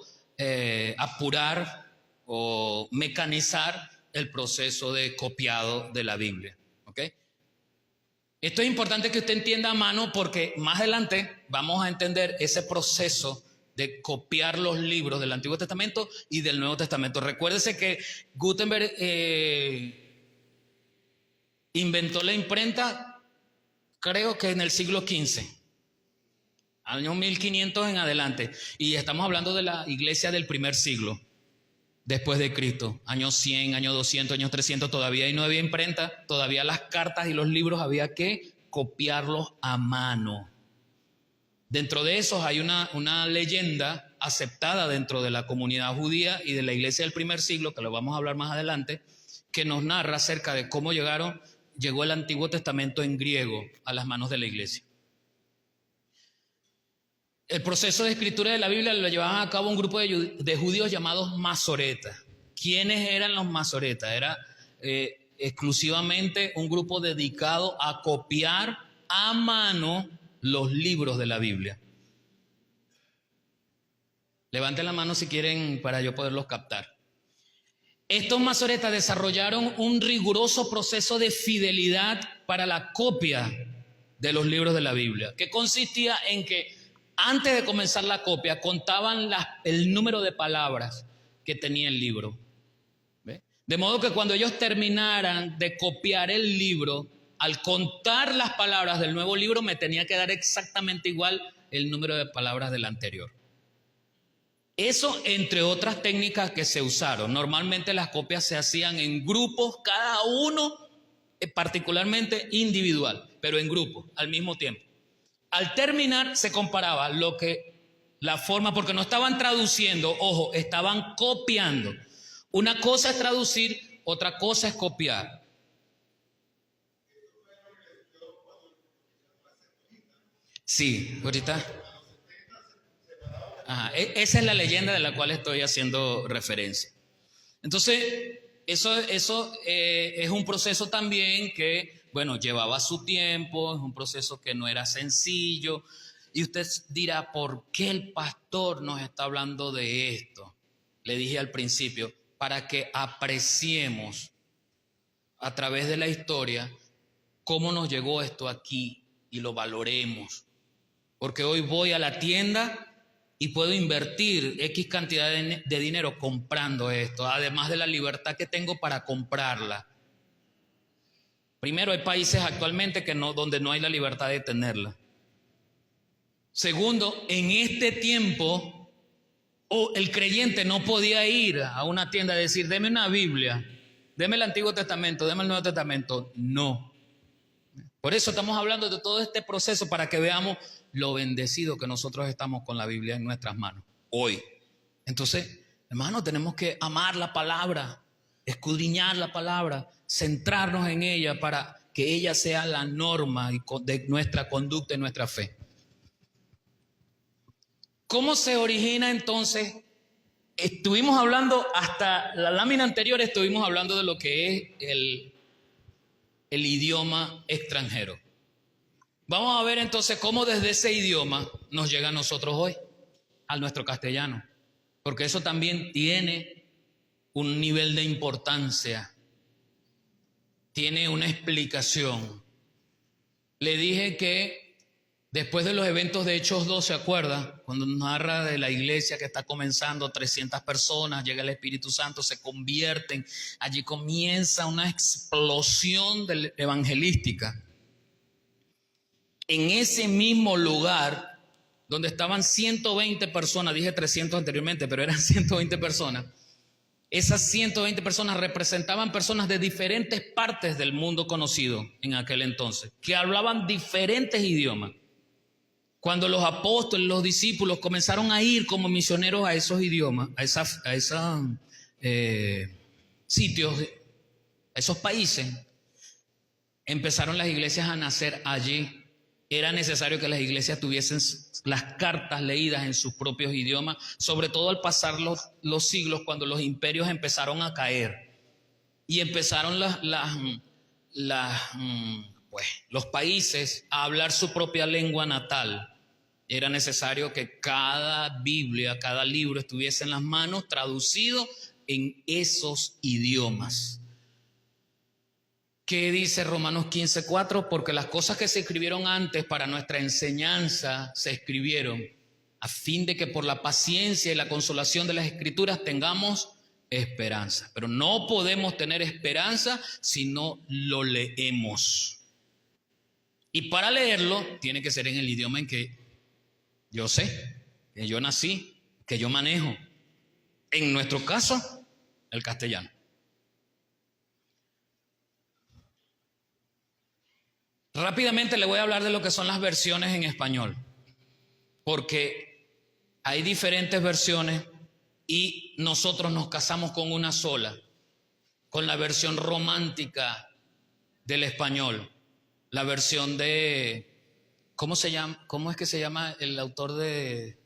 Speaker 1: apurar o mecanizar el proceso de copiado de la Biblia. ¿Ok? Esto es importante que usted entienda a mano porque más adelante vamos a entender ese proceso de copiar los libros del Antiguo Testamento y del Nuevo Testamento. Recuérdese que Gutenberg inventó la imprenta, creo que en el siglo XV, año 1500 en adelante, y estamos hablando de la iglesia del primer siglo después de Cristo, año 100, año 200, año 300, todavía ahí no había imprenta, todavía las cartas y los libros había que copiarlos a mano. Dentro de esos hay una leyenda aceptada dentro de la comunidad judía y de la iglesia del primer siglo, que lo vamos a hablar más adelante, que nos narra acerca de cómo llegó el Antiguo Testamento en griego a las manos de la iglesia. El proceso de escritura de la Biblia lo llevaban a cabo un grupo de judíos llamados masoretas. ¿Quiénes eran los masoretas? Era exclusivamente un grupo dedicado a copiar a mano los libros de la Biblia. Levanten la mano si quieren para yo poderlos captar. Estos masoretas desarrollaron un riguroso proceso de fidelidad para la copia de los libros de la Biblia, que consistía en que antes de comenzar la copia contaban el número de palabras que tenía el libro. ¿Ve? De modo que cuando ellos terminaran de copiar el libro, al contar las palabras del nuevo libro me tenía que dar exactamente igual el número de palabras del anterior. Eso entre otras técnicas que se usaron. Normalmente las copias se hacían en grupos, cada uno particularmente individual, pero en grupos al mismo tiempo. Al terminar se comparaba la forma, porque no estaban traduciendo, ojo, estaban copiando. Una cosa es traducir, otra cosa es copiar. Sí, ahorita. Ajá, esa es la leyenda de la cual estoy haciendo referencia. Entonces, eso es un proceso también que, bueno, llevaba su tiempo, es un proceso que no era sencillo. Y usted dirá, ¿por qué el pastor nos está hablando de esto? Le dije al principio, para que apreciemos a través de la historia cómo nos llegó esto aquí y lo valoremos. Porque hoy voy a la tienda y puedo invertir X cantidad de dinero comprando esto, además de la libertad que tengo para comprarla. Primero, hay países actualmente donde no hay la libertad de tenerla. Segundo, en este tiempo, el creyente no podía ir a una tienda y decir, deme una Biblia, deme el Antiguo Testamento, deme el Nuevo Testamento. No. Por eso estamos hablando de todo este proceso para que veamos lo bendecido que nosotros estamos con la Biblia en nuestras manos hoy. Entonces, hermano, tenemos que amar la palabra, escudriñar la palabra, centrarnos en ella para que ella sea la norma de nuestra conducta y nuestra fe. ¿Cómo se origina entonces? Estuvimos hablando, hasta la lámina anterior estuvimos hablando de lo que es el idioma extranjero. Vamos a ver entonces cómo desde ese idioma nos llega a nosotros hoy, a nuestro castellano, porque eso también tiene un nivel de importancia, tiene una explicación. Le dije que después de los eventos de Hechos 2, ¿se acuerda? Cuando narra de la iglesia que está comenzando, 300 personas, llega el Espíritu Santo, se convierten, allí comienza una explosión evangelística. En ese mismo lugar, donde estaban 120 personas, dije 300 anteriormente, pero eran 120 personas, Esas 120 personas representaban personas de diferentes partes del mundo conocido en aquel entonces, que hablaban diferentes idiomas. Cuando los apóstoles, los discípulos comenzaron a ir como misioneros a esos idiomas, a esos sitios, a esos países, empezaron las iglesias a nacer allí. Era necesario que las iglesias tuviesen las cartas leídas en sus propios idiomas, sobre todo al pasar los siglos, cuando los imperios empezaron a caer y empezaron los países a hablar su propia lengua natal. Era necesario que cada Biblia, cada libro estuviese en las manos traducido en esos idiomas. ¿Qué dice Romanos 15:4? Porque las cosas que se escribieron antes para nuestra enseñanza se escribieron a fin de que por la paciencia y la consolación de las Escrituras tengamos esperanza. Pero no podemos tener esperanza si no lo leemos. Y para leerlo tiene que ser en el idioma en que yo sé, que yo nací, que yo manejo. En nuestro caso, el castellano. Rápidamente le voy a hablar de lo que son las versiones en español, porque hay diferentes versiones y nosotros nos casamos con una sola, con la versión romántica del español, la versión de, ¿cómo es que se llama el autor de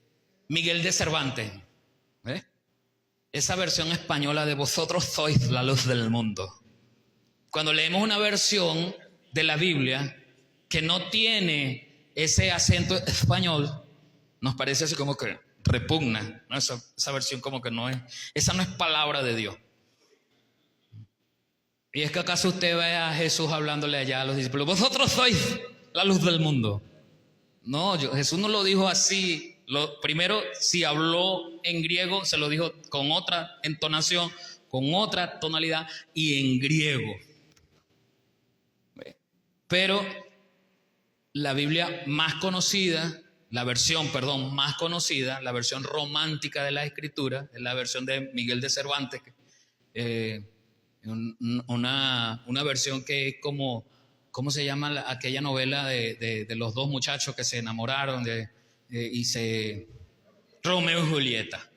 Speaker 1: Miguel de Cervantes? Esa versión española de vosotros sois la luz del mundo. Cuando leemos una versión de la Biblia que no tiene ese acento español, nos parece así como que repugna, ¿no? Esa versión como que no es, esa no es palabra de Dios. Y es que acaso usted ve a Jesús hablándole allá a los discípulos, vosotros sois la luz del mundo. No, Jesús no lo dijo así. Primero, si habló en griego, se lo dijo con otra entonación, con otra tonalidad y en griego. Pero la Biblia más conocida, la versión romántica de la Escritura, es la versión de Miguel de Cervantes, una versión que es como, ¿cómo se llama aquella novela de los dos muchachos que se enamoraron Romeo y Julieta?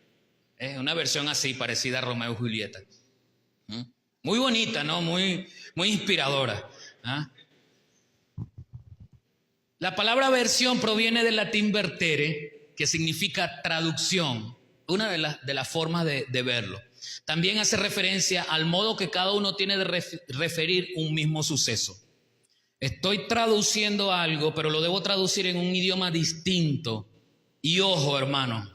Speaker 1: Es una versión así, parecida a Romeo y Julieta. Muy bonita, ¿no? Muy inspiradora. ¿Ah? La palabra versión proviene del latín vertere, que significa traducción, una de las formas de verlo. También hace referencia al modo que cada uno tiene de referir un mismo suceso. Estoy traduciendo algo, pero lo debo traducir en un idioma distinto. Y ojo, hermano,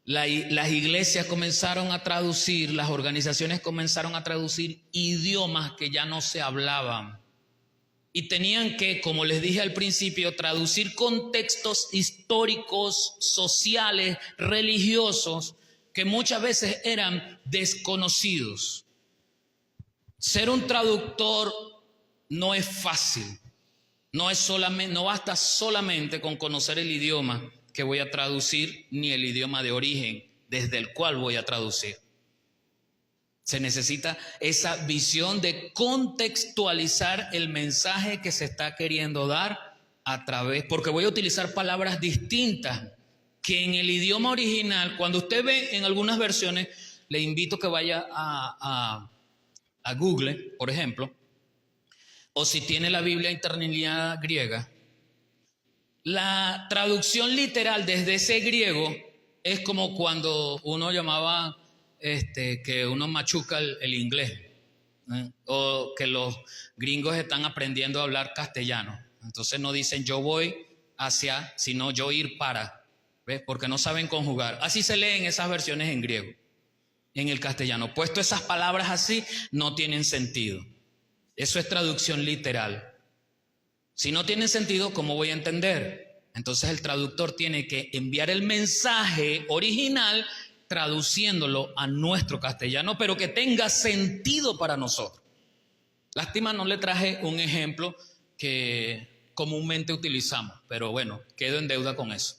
Speaker 1: las iglesias comenzaron a traducir, las organizaciones comenzaron a traducir idiomas que ya no se hablaban. Y tenían que, como les dije al principio, traducir contextos históricos, sociales, religiosos, que muchas veces eran desconocidos. Ser un traductor no es fácil. No basta solamente con conocer el idioma que voy a traducir, ni el idioma de origen desde el cual voy a traducir. Se necesita esa visión de contextualizar el mensaje que se está queriendo dar porque voy a utilizar palabras distintas que en el idioma original. Cuando usted ve en algunas versiones, le invito que vaya a Google, por ejemplo, o si tiene la Biblia interlineada griega, la traducción literal desde ese griego es como cuando uno llamaba que uno machuca el inglés, o que los gringos están aprendiendo a hablar castellano. Entonces no dicen yo voy hacia, sino yo ir para, ¿ves? Porque no saben conjugar. Así se leen esas versiones en griego, en el castellano. Puesto esas palabras así, no tienen sentido. Eso es traducción literal. Si no tienen sentido, ¿cómo voy a entender? Entonces el traductor tiene que enviar el mensaje original traduciéndolo a nuestro castellano, pero que tenga sentido para nosotros. Lástima, no le traje un ejemplo que comúnmente utilizamos, pero bueno, quedo en deuda con eso.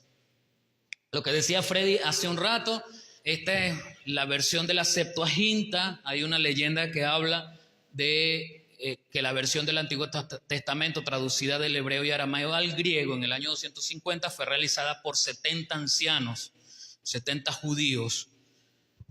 Speaker 1: Lo que decía Freddy hace un rato, Esta es la versión de la Septuaginta. Hay una leyenda que habla de que la versión del Antiguo Testamento traducida del hebreo y arameo al griego en el año 250 fue realizada por 70 ancianos, 70 judíos,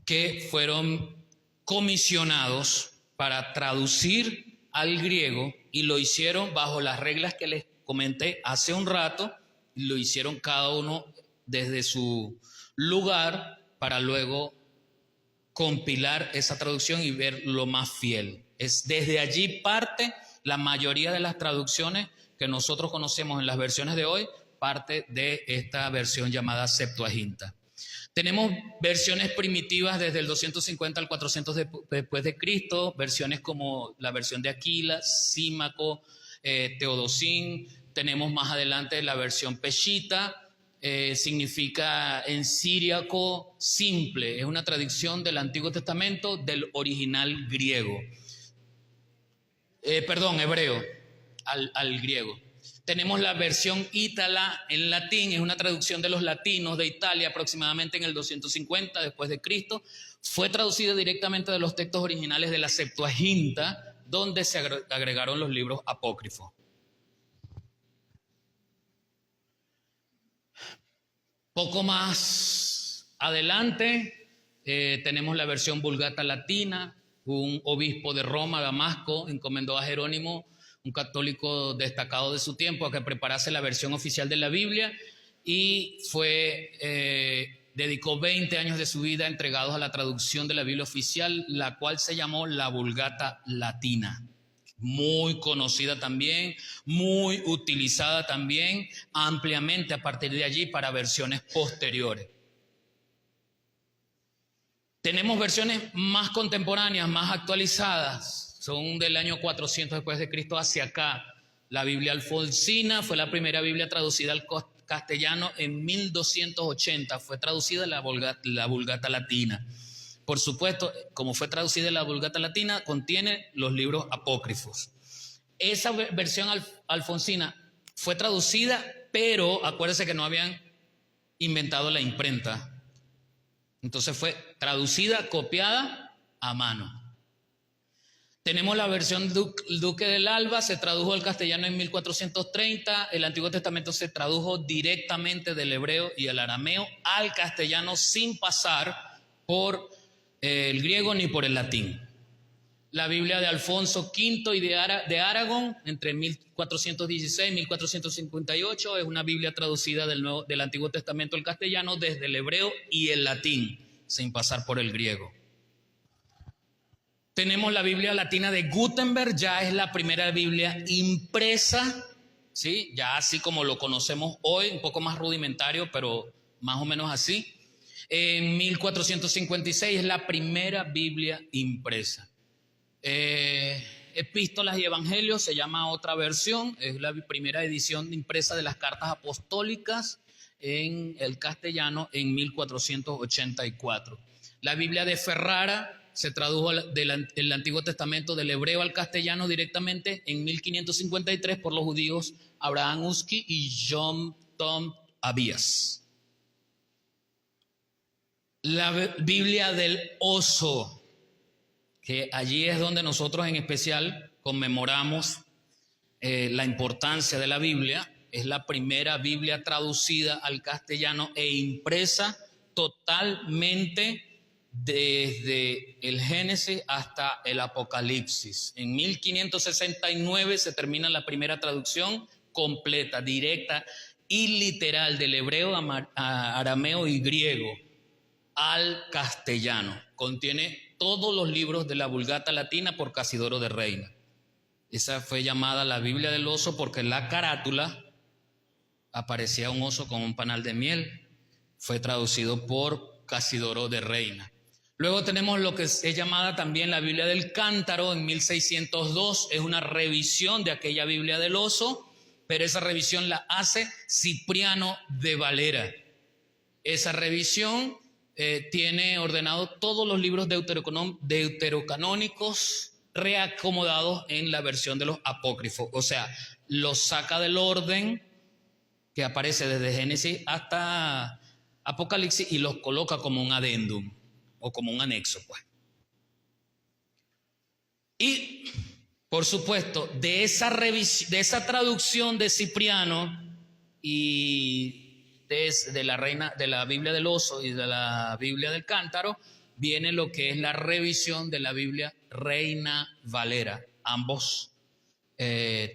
Speaker 1: que fueron comisionados para traducir al griego y lo hicieron bajo las reglas que les comenté hace un rato. Lo hicieron cada uno desde su lugar para luego compilar esa traducción y ver lo más fiel. Es desde allí parte la mayoría de las traducciones que nosotros conocemos en las versiones de hoy, parte de esta versión llamada Septuaginta. Tenemos versiones primitivas desde el 250 al 400 después de Cristo, versiones como la versión de Aquila, Símaco, Teodosín. Tenemos más adelante la versión Peshita, significa en siríaco simple, es una traducción del Antiguo Testamento del original griego. Hebreo al griego. Tenemos la versión ítala en latín, es una traducción de los latinos de Italia aproximadamente en el 250 después de Cristo. Fue traducida directamente de los textos originales de la Septuaginta, donde se agregaron los libros apócrifos. Poco más adelante tenemos la versión Vulgata latina. Un obispo de Roma, Damasco, encomendó a Jerónimo, un católico destacado de su tiempo, a que preparase la versión oficial de la Biblia y dedicó 20 años de su vida entregados a la traducción de la Biblia oficial, la cual se llamó la Vulgata latina. Muy conocida también, muy utilizada también ampliamente a partir de allí para versiones posteriores. Tenemos versiones más contemporáneas, más actualizadas, son del año 400 después de Cristo hacia acá. La Biblia alfonsina fue la primera Biblia traducida al castellano en 1280, fue traducida la Vulgata latina. Por supuesto, como fue traducida la Vulgata latina, contiene los libros apócrifos. Esa versión alfonsina fue traducida, pero acuérdense que no habían inventado la imprenta. Entonces fue traducida, copiada a mano. Tenemos la versión Duque del Alba, se tradujo al castellano en 1430. El Antiguo Testamento se tradujo directamente del hebreo y el arameo al castellano sin pasar por el griego ni por el latín. La Biblia de Alfonso V y de Aragón, entre 1416 y 1458, es una Biblia traducida del Antiguo Testamento al castellano desde el hebreo y el latín, sin pasar por el griego. Tenemos la Biblia latina de Gutenberg, ya es la primera Biblia impresa, ¿sí? Ya así como lo conocemos hoy, un poco más rudimentario, pero más o menos así. En 1456 es la primera Biblia impresa. Epístolas y Evangelios se llama otra versión, es la primera edición impresa de las cartas apostólicas en el castellano en 1484. La Biblia de Ferrara se tradujo del Antiguo Testamento del hebreo al castellano directamente en 1553 por los judíos Abraham Usky y John Tom Abías. La Biblia del oso, que allí es donde nosotros en especial conmemoramos la importancia de la Biblia. Es la primera Biblia traducida al castellano e impresa totalmente desde el Génesis hasta el Apocalipsis. En 1569 se termina la primera traducción completa, directa y literal del hebreo a arameo y griego al castellano. Contiene todos los libros de la Vulgata latina por Casidoro de Reina. Esa fue llamada la Biblia del oso porque en la carátula aparecía un oso con un panal de miel. Fue traducido por Casidoro de Reina. Luego tenemos lo que es llamada también la Biblia del cántaro en 1602. Es una revisión de aquella Biblia del oso, pero esa revisión la hace Cipriano de Valera. Esa revisión tiene ordenado todos los libros deuterocanónicos reacomodados en la versión de los apócrifos. O sea, los saca del orden que aparece desde Génesis hasta Apocalipsis y los coloca como un adendum o como un anexo, pues. Y, por supuesto, de esa traducción de Cipriano y de la Biblia del Oso y de la Biblia del Cántaro, viene lo que es la revisión de la Biblia Reina Valera. Ambos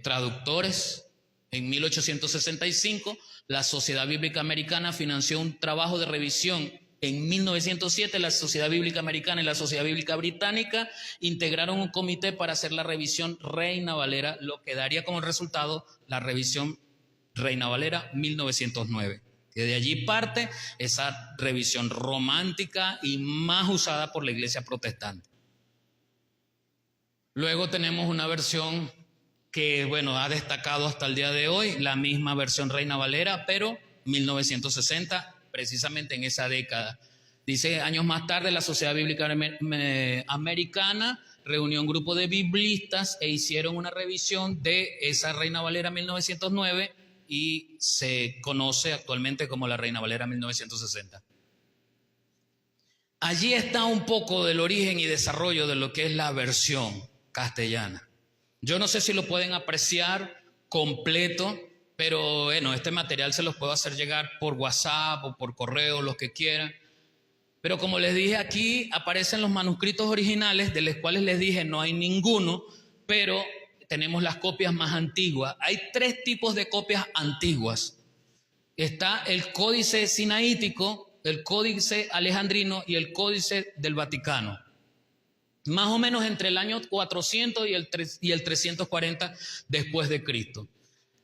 Speaker 1: traductores, en 1865, la Sociedad Bíblica Americana financió un trabajo de revisión. En 1907, la Sociedad Bíblica Americana y la Sociedad Bíblica Británica integraron un comité para hacer la revisión Reina Valera, lo que daría como resultado la revisión Reina Valera 1909. Que de allí parte esa revisión romántica y más usada por la Iglesia protestante. Luego tenemos una versión que, bueno, ha destacado hasta el día de hoy, la misma versión Reina Valera, pero 1960, precisamente en esa década. Dice, años más tarde, la Sociedad Bíblica Americana reunió un grupo de biblistas e hicieron una revisión de esa Reina Valera 1909 y se conoce actualmente como la Reina Valera 1960. Allí está un poco del origen y desarrollo de lo que es la versión castellana. Yo no sé si lo pueden apreciar completo, pero bueno, este material se los puedo hacer llegar por WhatsApp o por correo, los que quieran. Pero como les dije, aquí aparecen los manuscritos originales, de los cuales les dije no hay ninguno, pero tenemos las copias más antiguas. Hay 3 tipos de copias antiguas. Está el Códice Sinaítico, el Códice Alejandrino y el Códice del Vaticano. Más o menos entre el año 400 y el 340 después de Cristo.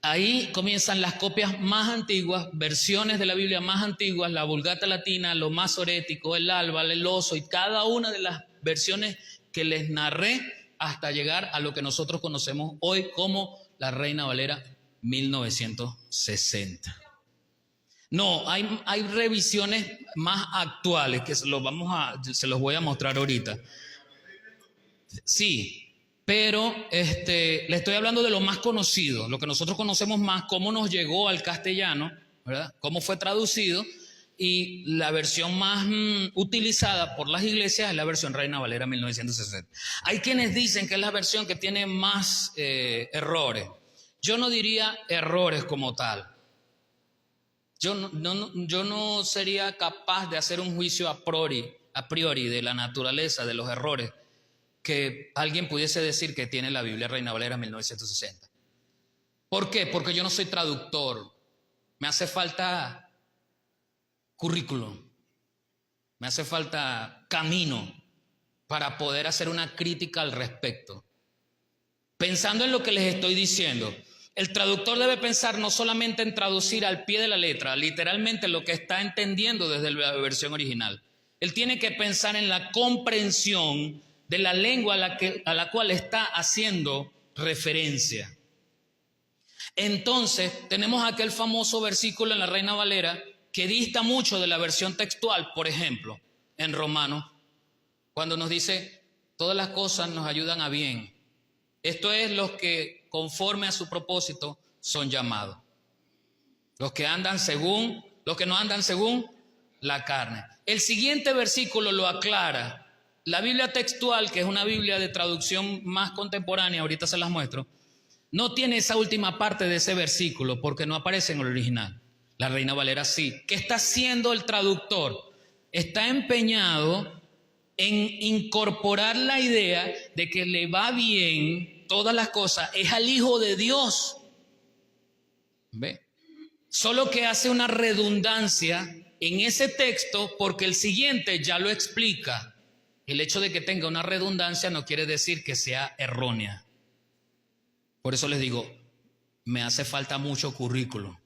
Speaker 1: Ahí comienzan las copias más antiguas, versiones de la Biblia más antiguas, la Vulgata Latina, lo Masorético, el Alba, el Oso, y cada una de las versiones que les narré hasta llegar a lo que nosotros conocemos hoy como la Reina Valera 1960. No, hay revisiones más actuales que se los voy a mostrar ahorita. Sí, pero le estoy hablando de lo más conocido, lo que nosotros conocemos más, cómo nos llegó al castellano, ¿verdad? Cómo fue traducido, y la versión más utilizada por las iglesias es la versión Reina Valera 1960. Hay quienes dicen que es la versión que tiene más errores. Yo no diría errores como tal. Yo no sería capaz de hacer un juicio a priori de la naturaleza de los errores que alguien pudiese decir que tiene la Biblia Reina Valera 1960. ¿Por qué? Porque yo no soy traductor. Me hace falta currículum. Me hace falta camino para poder hacer una crítica al respecto. Pensando en lo que les estoy diciendo, el traductor debe pensar no solamente en traducir al pie de la letra, literalmente lo que está entendiendo desde la versión original. Él tiene que pensar en la comprensión de la lengua a la cual está haciendo referencia. Entonces, tenemos aquel famoso versículo en la Reina Valera que dista mucho de la versión textual, por ejemplo, en Romanos, cuando nos dice, todas las cosas nos ayudan a bien. Esto es los que, conforme a su propósito, son llamados. Los que no andan según la carne. El siguiente versículo lo aclara. La Biblia textual, que es una Biblia de traducción más contemporánea, ahorita se las muestro, no tiene esa última parte de ese versículo porque no aparece en el original. La Reina Valera sí. ¿Qué está haciendo el traductor? Está empeñado en incorporar la idea de que le va bien todas las cosas, es al Hijo de Dios. ¿Ve? Solo que hace una redundancia en ese texto porque el siguiente ya lo explica. El hecho de que tenga una redundancia no quiere decir que sea errónea. Por eso les digo, me hace falta mucho currículum,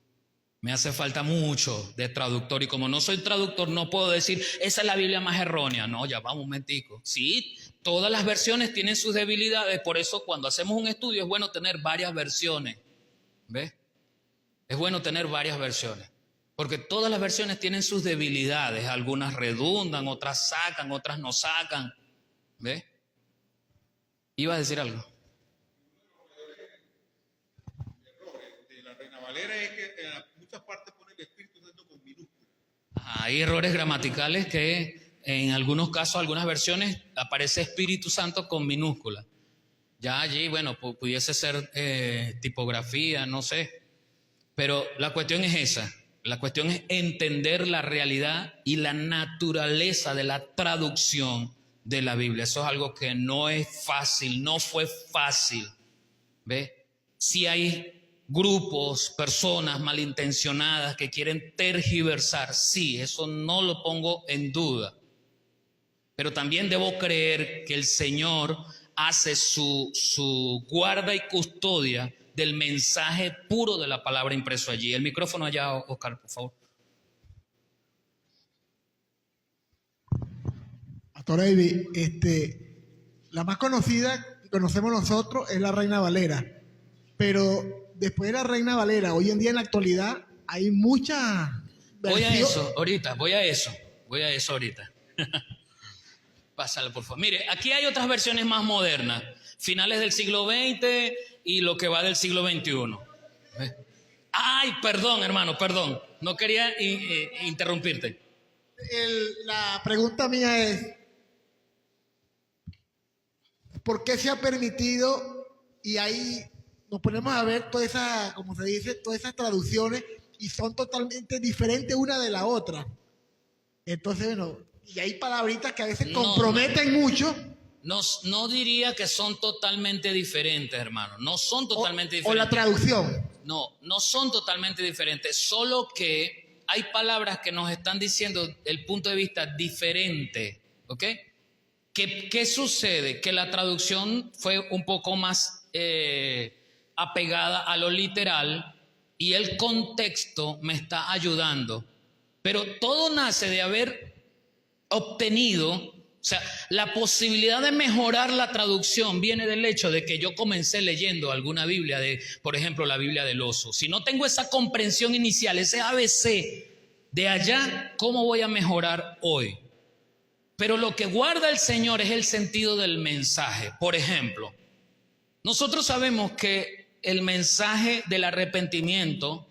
Speaker 1: me hace falta mucho de traductor, y como no soy traductor no puedo decir, esa es la Biblia más errónea. No, ya va un momentico. Sí, todas las versiones tienen sus debilidades, por eso cuando hacemos un estudio es bueno tener varias versiones. ¿Ves? Es bueno tener varias versiones. Porque todas las versiones tienen sus debilidades, algunas redundan, otras sacan, otras no sacan. ¿Ves? ¿Iba a decir algo?
Speaker 3: De la Reina Valera es que en muchas partes pone el Espíritu Santo con minúsculas.
Speaker 1: Hay errores gramaticales que en algunos casos, algunas versiones, aparece Espíritu Santo con minúscula. Ya allí, bueno, pudiese ser tipografía, no sé. Pero la cuestión es esa. La cuestión es entender la realidad y la naturaleza de la traducción de la Biblia. Eso es algo que no es fácil, no fue fácil. ¿Ve? Si hay grupos, personas malintencionadas que quieren tergiversar, sí, eso no lo pongo en duda. Pero también debo creer que el Señor hace su guarda y custodia del mensaje puro de la palabra impreso allí. El micrófono allá, Oscar, por favor.
Speaker 2: Pastor David, la más conocida que conocemos nosotros es la Reina Valera, pero después de la Reina Valera, hoy en día en la actualidad hay muchas
Speaker 1: Voy a
Speaker 2: versiones.
Speaker 1: eso ahorita, voy a eso ahorita. Pásalo, por favor. Mire, aquí hay otras versiones más modernas, finales del siglo XX y lo que va del siglo XXI. Ay, perdón, hermano, perdón. No quería interrumpirte.
Speaker 2: La pregunta mía es, ¿por qué se ha permitido? Y ahí nos ponemos a ver todas esas, como se dice, todas esas traducciones y son totalmente diferentes una de la otra. Entonces, bueno, y hay palabritas que a veces comprometen mucho.
Speaker 1: No diría que son totalmente diferentes, hermano. No son totalmente diferentes.
Speaker 2: O la traducción.
Speaker 1: No son totalmente diferentes. Solo que hay palabras que nos están diciendo el punto de vista diferente. ¿Ok? ¿Qué sucede? Que la traducción fue un poco más apegada a lo literal y el contexto me está ayudando. Pero todo nace de haber obtenido, o sea, la posibilidad de mejorar la traducción viene del hecho de que yo comencé leyendo alguna Biblia, por ejemplo, la Biblia del Oso. Si no tengo esa comprensión inicial, ese ABC de allá, ¿cómo voy a mejorar hoy? Pero lo que guarda el Señor es el sentido del mensaje. Por ejemplo, nosotros sabemos que el mensaje del arrepentimiento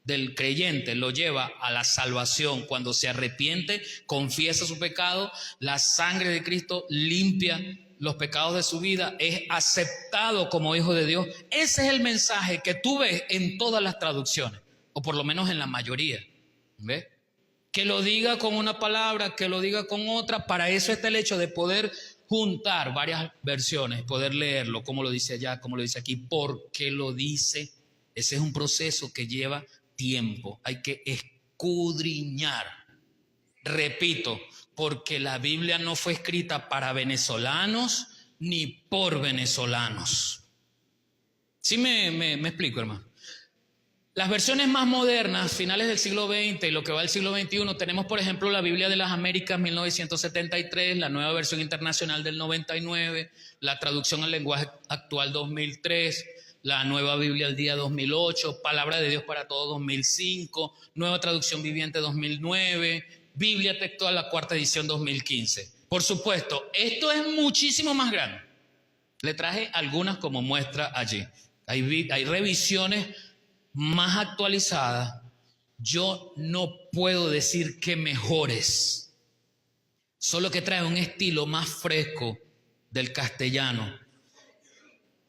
Speaker 1: del creyente lo lleva a la salvación. Cuando se arrepiente, confiesa su pecado, la sangre de Cristo limpia los pecados de su vida, es aceptado como hijo de Dios. Ese es el mensaje que tú ves en todas las traducciones, o por lo menos en la mayoría. ¿Ves? Que lo diga con una palabra, que lo diga con otra. Para eso está el hecho de poder juntar varias versiones, poder leerlo, como lo dice allá, como lo dice aquí, por qué lo dice. Ese es un proceso que lleva tiempo, hay que escudriñar. Repito, porque la Biblia no fue escrita para venezolanos ni por venezolanos. ¿Sí me explico, hermano? Las versiones más modernas, finales del siglo XX y lo que va del siglo XXI, tenemos por ejemplo la Biblia de las Américas 1973, la nueva versión internacional del 99, la traducción al lenguaje actual 2003, la nueva Biblia al día 2008, Palabra de Dios para Todos 2005, nueva traducción viviente 2009, Biblia textual la cuarta edición 2015. Por supuesto, esto es muchísimo más grande. Le traje algunas como muestra allí. Hay revisiones más actualizadas. Yo no puedo decir que mejores, solo que trae un estilo más fresco del castellano.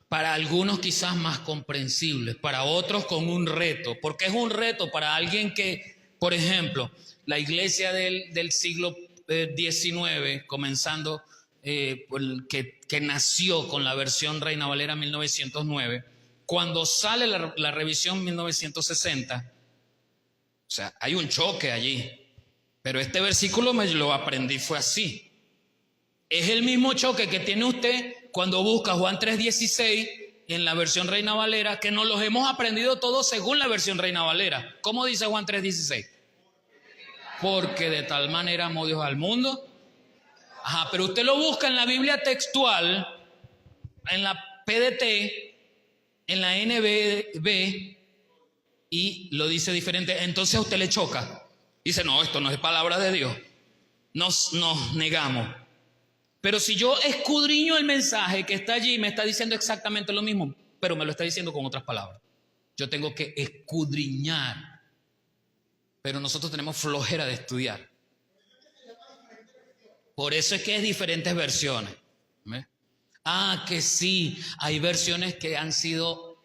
Speaker 1: Para algunos quizás más comprensibles, para otros con un reto, porque es un reto para alguien que, por ejemplo, la iglesia del siglo XIX, comenzando, que nació con la versión Reina Valera 1909, cuando sale la revisión 1960, o sea, hay un choque allí, pero este versículo me lo aprendí, fue así. Es el mismo choque que tiene usted cuando busca Juan 3:16 en la versión Reina Valera, que nos los hemos aprendido todos según la versión Reina Valera. ¿Cómo dice Juan 3:16? Porque de tal manera amó Dios al mundo. Ajá, pero usted lo busca en la Biblia textual, en la PDT, en la NBB, y lo dice diferente. Entonces a usted le choca. Dice, no, esto no es palabra de Dios. Nos negamos. Pero si yo escudriño el mensaje que está allí, me está diciendo exactamente lo mismo, pero me lo está diciendo con otras palabras. Yo tengo que escudriñar. pero nosotros tenemos flojera de estudiar. Por eso es que es diferentes versiones. ¿Ves? Ah, que sí, hay versiones que han sido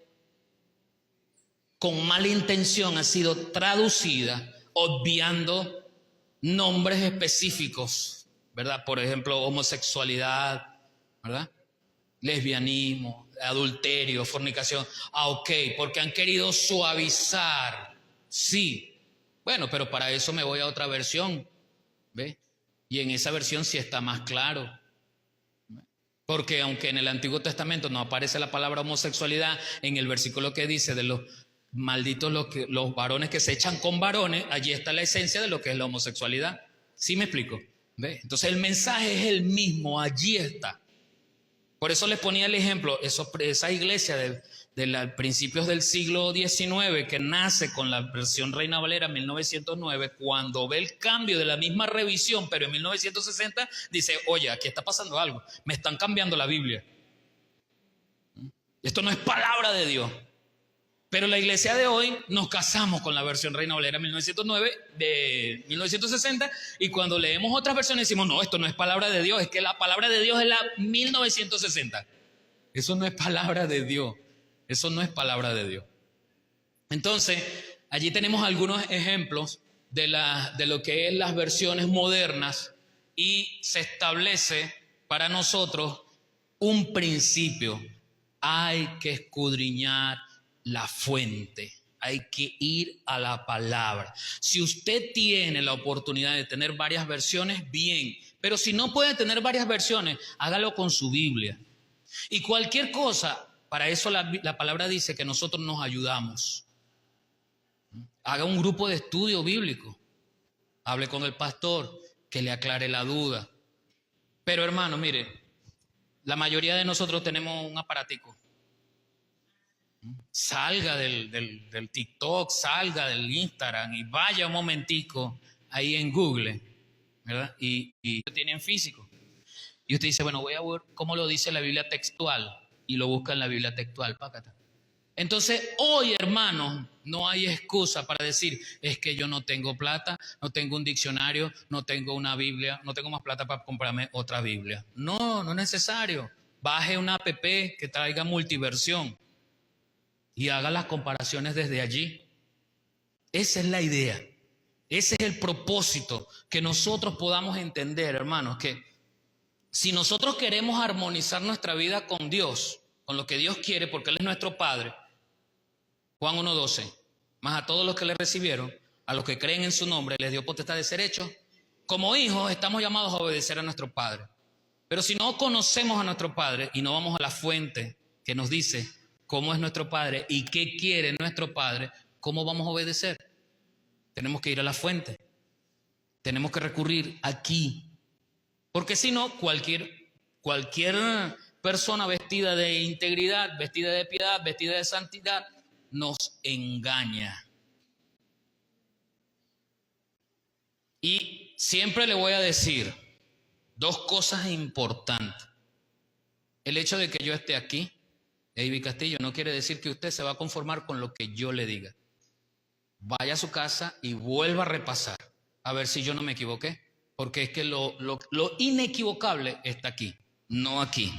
Speaker 1: con mala intención, han sido traducidas, obviando nombres específicos, ¿verdad? Por ejemplo, homosexualidad, ¿verdad? Lesbianismo, adulterio, fornicación. Ah, ok, porque han querido suavizar. Sí. Bueno, pero para eso me voy a otra versión, ¿ves? Y en esa versión sí está más claro. Porque aunque en el Antiguo Testamento no aparece la palabra homosexualidad, en el versículo que dice de los malditos los varones que se echan con varones, allí está la esencia de lo que es la homosexualidad. ¿Sí me explico? ¿Ves? Entonces el mensaje es el mismo, allí está. Por eso les ponía el ejemplo, esa iglesia de principios del siglo XIX que nace con la versión Reina Valera 1909, cuando ve el cambio de la misma revisión, pero en 1960, dice, oye, aquí está pasando algo, me están cambiando la Biblia. Esto no es palabra de Dios. Pero la iglesia de hoy nos casamos con la versión Reina Valera 1909 de 1960 y cuando leemos otras versiones decimos, no, esto no es palabra de Dios, es que la palabra de Dios es la 1960. Eso no es palabra de Dios, eso no es palabra de Dios. Entonces, allí tenemos algunos ejemplos de lo que es las versiones modernas y se establece para nosotros un principio. Hay que escudriñar la fuente, hay que ir a la palabra. Si usted tiene la oportunidad de tener varias versiones, bien, pero si no puede tener varias versiones, hágalo con su Biblia. Y cualquier cosa, para eso la palabra dice que nosotros nos ayudamos. Haga un grupo de estudio bíblico, hable con el pastor, que le aclare la duda. Pero hermano, mire, la mayoría de nosotros tenemos un aparatico. Salga del TikTok, salga del Instagram y vaya un momentico ahí en Google, ¿verdad? Y lo tienen físico. Y usted dice, bueno, voy a ver cómo lo dice la Biblia textual. Y lo busca en la Biblia textual, pácata. Entonces, hoy, hermanos, no hay excusa para decir, es que yo no tengo plata, no tengo un diccionario, no tengo una Biblia, no tengo más plata para comprarme otra Biblia. No, no es necesario. Baje una app que traiga multiversión y haga las comparaciones desde allí. Esa es la idea. Ese es el propósito, que nosotros podamos entender, hermanos, que si nosotros queremos armonizar nuestra vida con Dios, con lo que Dios quiere, porque Él es nuestro Padre, Juan 1:12, más a todos los que le recibieron, a los que creen en su nombre, les dio potestad de ser hechos. Como hijos estamos llamados a obedecer a nuestro Padre. Pero si no conocemos a nuestro Padre y no vamos a la fuente que nos dice cómo es nuestro Padre y qué quiere nuestro Padre, ¿cómo vamos a obedecer? Tenemos que ir a la fuente. Tenemos que recurrir aquí. Porque si no, cualquier persona vestida de integridad, vestida de piedad, vestida de santidad, nos engaña. Y siempre le voy a decir dos cosas importantes. El hecho de que yo esté aquí, Eiby Castillo, no quiere decir que usted se va a conformar con lo que yo le diga. Vaya a su casa y vuelva a repasar, a ver si yo no me equivoqué. Porque es que lo inequivocable está aquí, no aquí.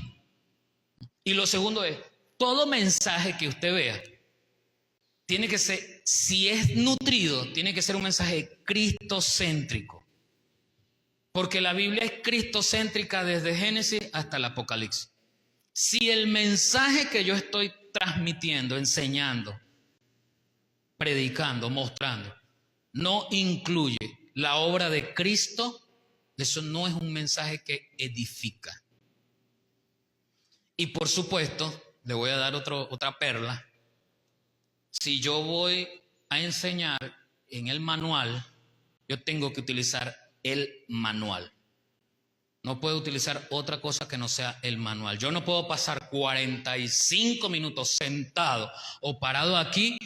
Speaker 1: Y lo segundo es, todo mensaje que usted vea, tiene que ser, si es nutrido, tiene que ser un mensaje cristocéntrico. Porque la Biblia es cristocéntrica desde Génesis hasta el Apocalipsis. Si el mensaje que yo estoy transmitiendo, enseñando, predicando, mostrando, no incluye la obra de Cristo, eso no es un mensaje que edifica. Y por supuesto, le voy a dar otra perla. Si yo voy a enseñar en el manual, yo tengo que utilizar el manual. No puedo utilizar otra cosa que no sea el manual. Yo no puedo pasar 45 minutos sentado o parado aquí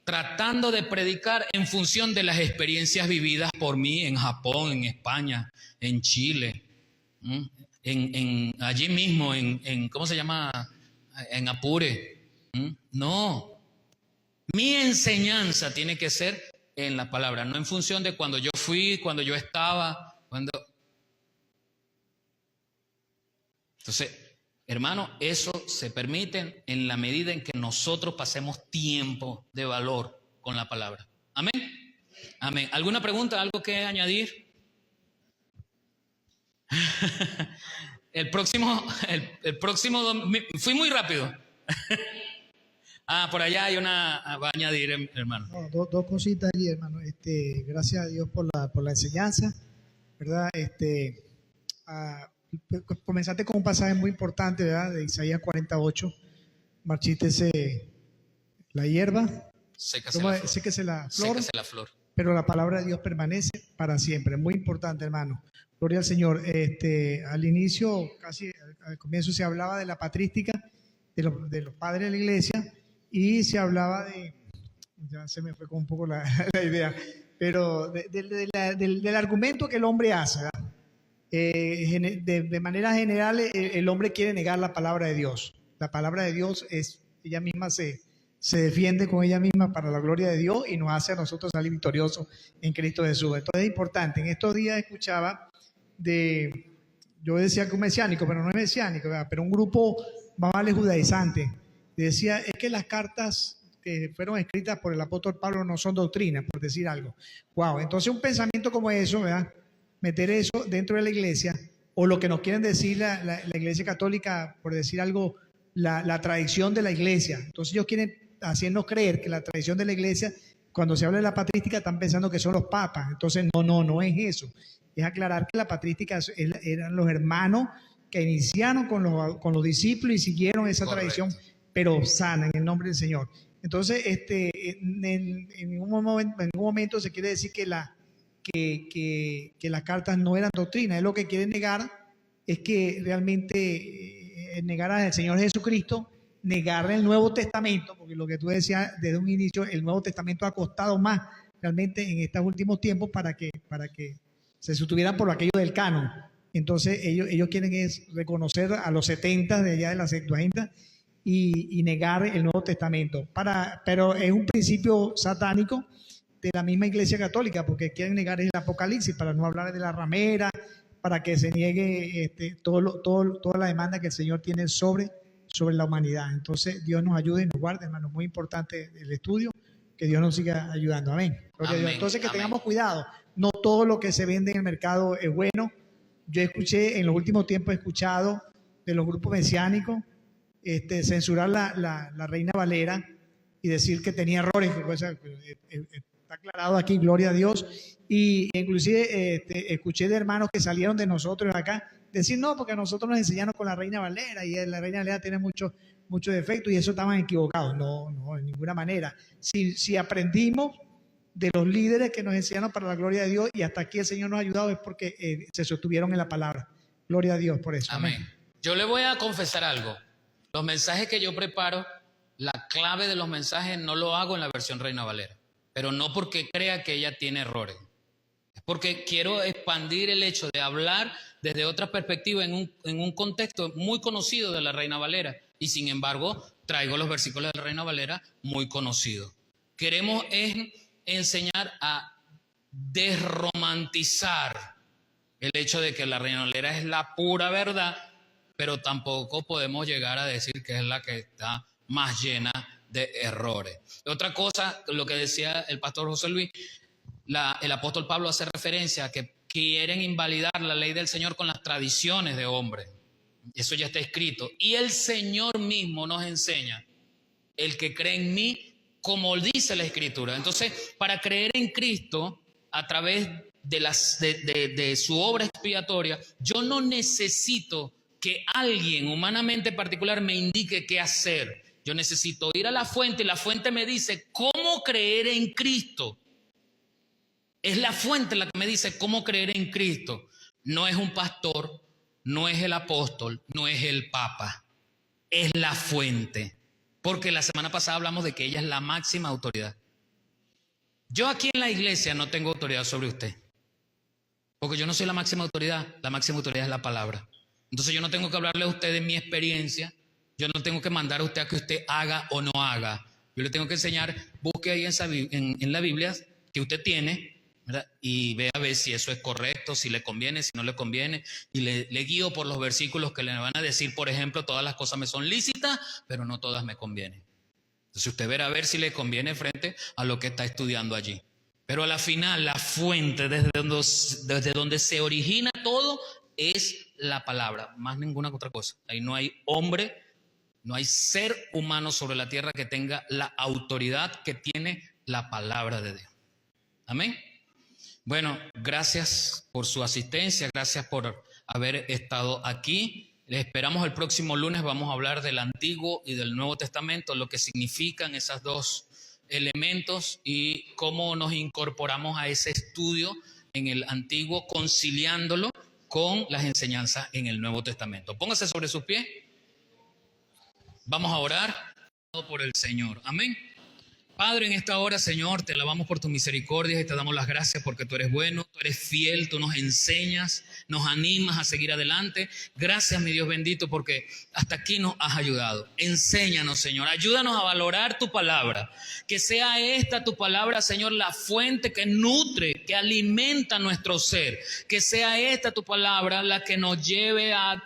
Speaker 1: tratando de predicar en función de las experiencias vividas por mí en Japón, en España, en Chile, allí mismo, ¿cómo se llama? En Apure. No. Mi enseñanza tiene que ser en la palabra, no en función de cuando yo fui, cuando yo estaba, cuando... Entonces, hermano, eso se permite en la medida en que nosotros pasemos tiempo de valor con la palabra. Amén. Amén. ¿Alguna pregunta? ¿Algo que añadir? El próximo fui muy rápido. Por allá hay una, va a añadir, hermano.
Speaker 3: No, dos cositas allí, hermano. Gracias a Dios por la enseñanza, ¿verdad? Comenzaste con un pasaje muy importante, ¿verdad? De Isaías 48. Marchítese la hierba, séquese la flor, pero la palabra de Dios permanece para siempre. Muy importante, hermano. Gloria al Señor. Al inicio, casi al comienzo, se hablaba de la patrística de los padres de la iglesia y se hablaba ya se me fue con un poco la idea, pero del argumento que el hombre hace, ¿verdad? De manera general, el hombre quiere negar la palabra de Dios. La palabra de Dios ella misma se defiende con ella misma para la gloria de Dios y nos hace a nosotros salir victoriosos en Cristo Jesús. Entonces es importante. En estos días escuchaba yo decía que un mesiánico, pero no es mesiánico, ¿verdad? Pero un grupo, vamos a darle, judaizante, decía, es que las cartas que fueron escritas por el apóstol Pablo no son doctrinas, por decir algo. Wow, entonces un pensamiento como eso, ¿verdad? Meter eso dentro de la iglesia, o lo que nos quieren decir la iglesia católica, por decir algo, la tradición de la iglesia. Entonces ellos quieren hacernos creer que la tradición de la iglesia, cuando se habla de la patrística, están pensando que son los papas. Entonces no es eso. Es aclarar que la patrística eran los hermanos que iniciaron con los discípulos y siguieron esa tradición, pero sana, en el nombre del Señor. Entonces, en ningún momento se quiere decir que las cartas no eran doctrina. Es lo que quieren negar, es que realmente negar al Señor Jesucristo, negar el Nuevo Testamento, porque lo que tú decías desde un inicio, el Nuevo Testamento ha costado más realmente en estos últimos tiempos para que se sostuvieran por aquello del canon. Entonces ellos quieren reconocer a los 70 de allá de la Septuaginta y negar el Nuevo Testamento. Pero es un principio satánico de la misma Iglesia Católica, porque quieren negar el Apocalipsis, para no hablar de la ramera, para que se niegue toda la demanda que el Señor tiene sobre la humanidad. Entonces Dios nos ayude y nos guarde, hermano. Muy importante el estudio, que Dios nos siga ayudando. Amén. Amén. Entonces que tengamos cuidado. No todo lo que se vende en el mercado es bueno. Yo en los últimos tiempos he escuchado de los grupos mesiánicos censurar la Reina Valera y decir que tenía errores. Está aclarado aquí, gloria a Dios. Y inclusive escuché de hermanos que salieron de nosotros acá decir no, porque nosotros nos enseñaron con la Reina Valera y la Reina Valera tiene muchos defectos y eso estaban equivocados. No, de ninguna manera. Si aprendimos de los líderes que nos enseñaron para la gloria de Dios y hasta aquí el Señor nos ha ayudado, es porque se sostuvieron en la palabra. Gloria a Dios por eso.
Speaker 1: Amén. Yo le voy a confesar algo. Los mensajes que yo preparo, la clave de los mensajes no lo hago en la versión Reina Valera, pero no porque crea que ella tiene errores. Es porque quiero expandir el hecho de hablar desde otra perspectiva en un contexto muy conocido de la Reina Valera y sin embargo traigo los versículos de la Reina Valera muy conocidos. Queremos enseñar a desromantizar el hecho de que la Reina Valera es la pura verdad, pero tampoco podemos llegar a decir que es la que está más llena de errores. Otra cosa, lo que decía el pastor José Luis, el apóstol Pablo hace referencia a que quieren invalidar la ley del Señor con las tradiciones de hombres. Eso ya está escrito. Y el Señor mismo nos enseña, el que cree en mí, como dice la Escritura. Entonces, para creer en Cristo a través de su obra expiatoria, yo no necesito que alguien humanamente particular me indique qué hacer. Yo necesito ir a la fuente y la fuente me dice cómo creer en Cristo. Es la fuente la que me dice cómo creer en Cristo. No es un pastor, no es el apóstol, no es el papa. Es la fuente. Porque la semana pasada hablamos de que ella es la máxima autoridad. Yo aquí en la iglesia no tengo autoridad sobre usted. Porque yo no soy la máxima autoridad es la palabra. Entonces yo no tengo que hablarle a usted de mi experiencia, yo no tengo que mandar a usted a que usted haga o no haga. Yo le tengo que enseñar, busque ahí en la Biblia que usted tiene, ¿verdad? Y ve a ver si eso es correcto, si le conviene, si no le conviene, y le guío por los versículos que le van a decir, por ejemplo, todas las cosas me son lícitas, pero no todas me convienen. Entonces usted verá a ver si le conviene frente a lo que está estudiando allí. Pero a la final, la fuente desde donde se origina todo es la palabra, más ninguna otra cosa. Ahí no hay hombre, no hay ser humano sobre la tierra que tenga la autoridad que tiene la palabra de Dios. Amén. Bueno, gracias por su asistencia, gracias por haber estado aquí. Les esperamos el próximo lunes, vamos a hablar del Antiguo y del Nuevo Testamento, lo que significan esos dos elementos y cómo nos incorporamos a ese estudio en el Antiguo, conciliándolo con las enseñanzas en el Nuevo Testamento. Póngase sobre sus pies. Vamos a orar por el Señor. Amén. Padre, en esta hora, Señor, te alabamos por tu misericordia y te damos las gracias porque tú eres bueno, tú eres fiel, tú nos enseñas, nos animas a seguir adelante. Gracias, mi Dios bendito, porque hasta aquí nos has ayudado. Enséñanos, Señor, ayúdanos a valorar tu palabra. Que sea esta tu palabra, Señor, la fuente que nutre, que alimenta nuestro ser. Que sea esta tu palabra la que nos lleve a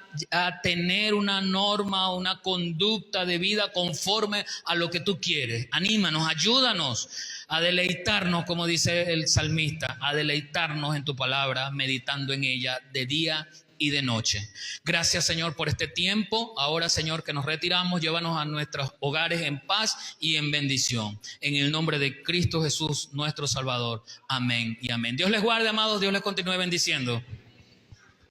Speaker 1: tener una norma, una conducta de vida conforme a lo que tú quieres. Anímanos, ayúdanos a deleitarnos, como dice el salmista, a deleitarnos en tu palabra, meditando en ella de día y de noche. Gracias, Señor, por este tiempo. Ahora, Señor, que nos retiramos, llévanos a nuestros hogares en paz y en bendición. En el nombre de Cristo Jesús, nuestro Salvador. Amén y amén. Dios les guarde, amados. Dios les continúe bendiciendo.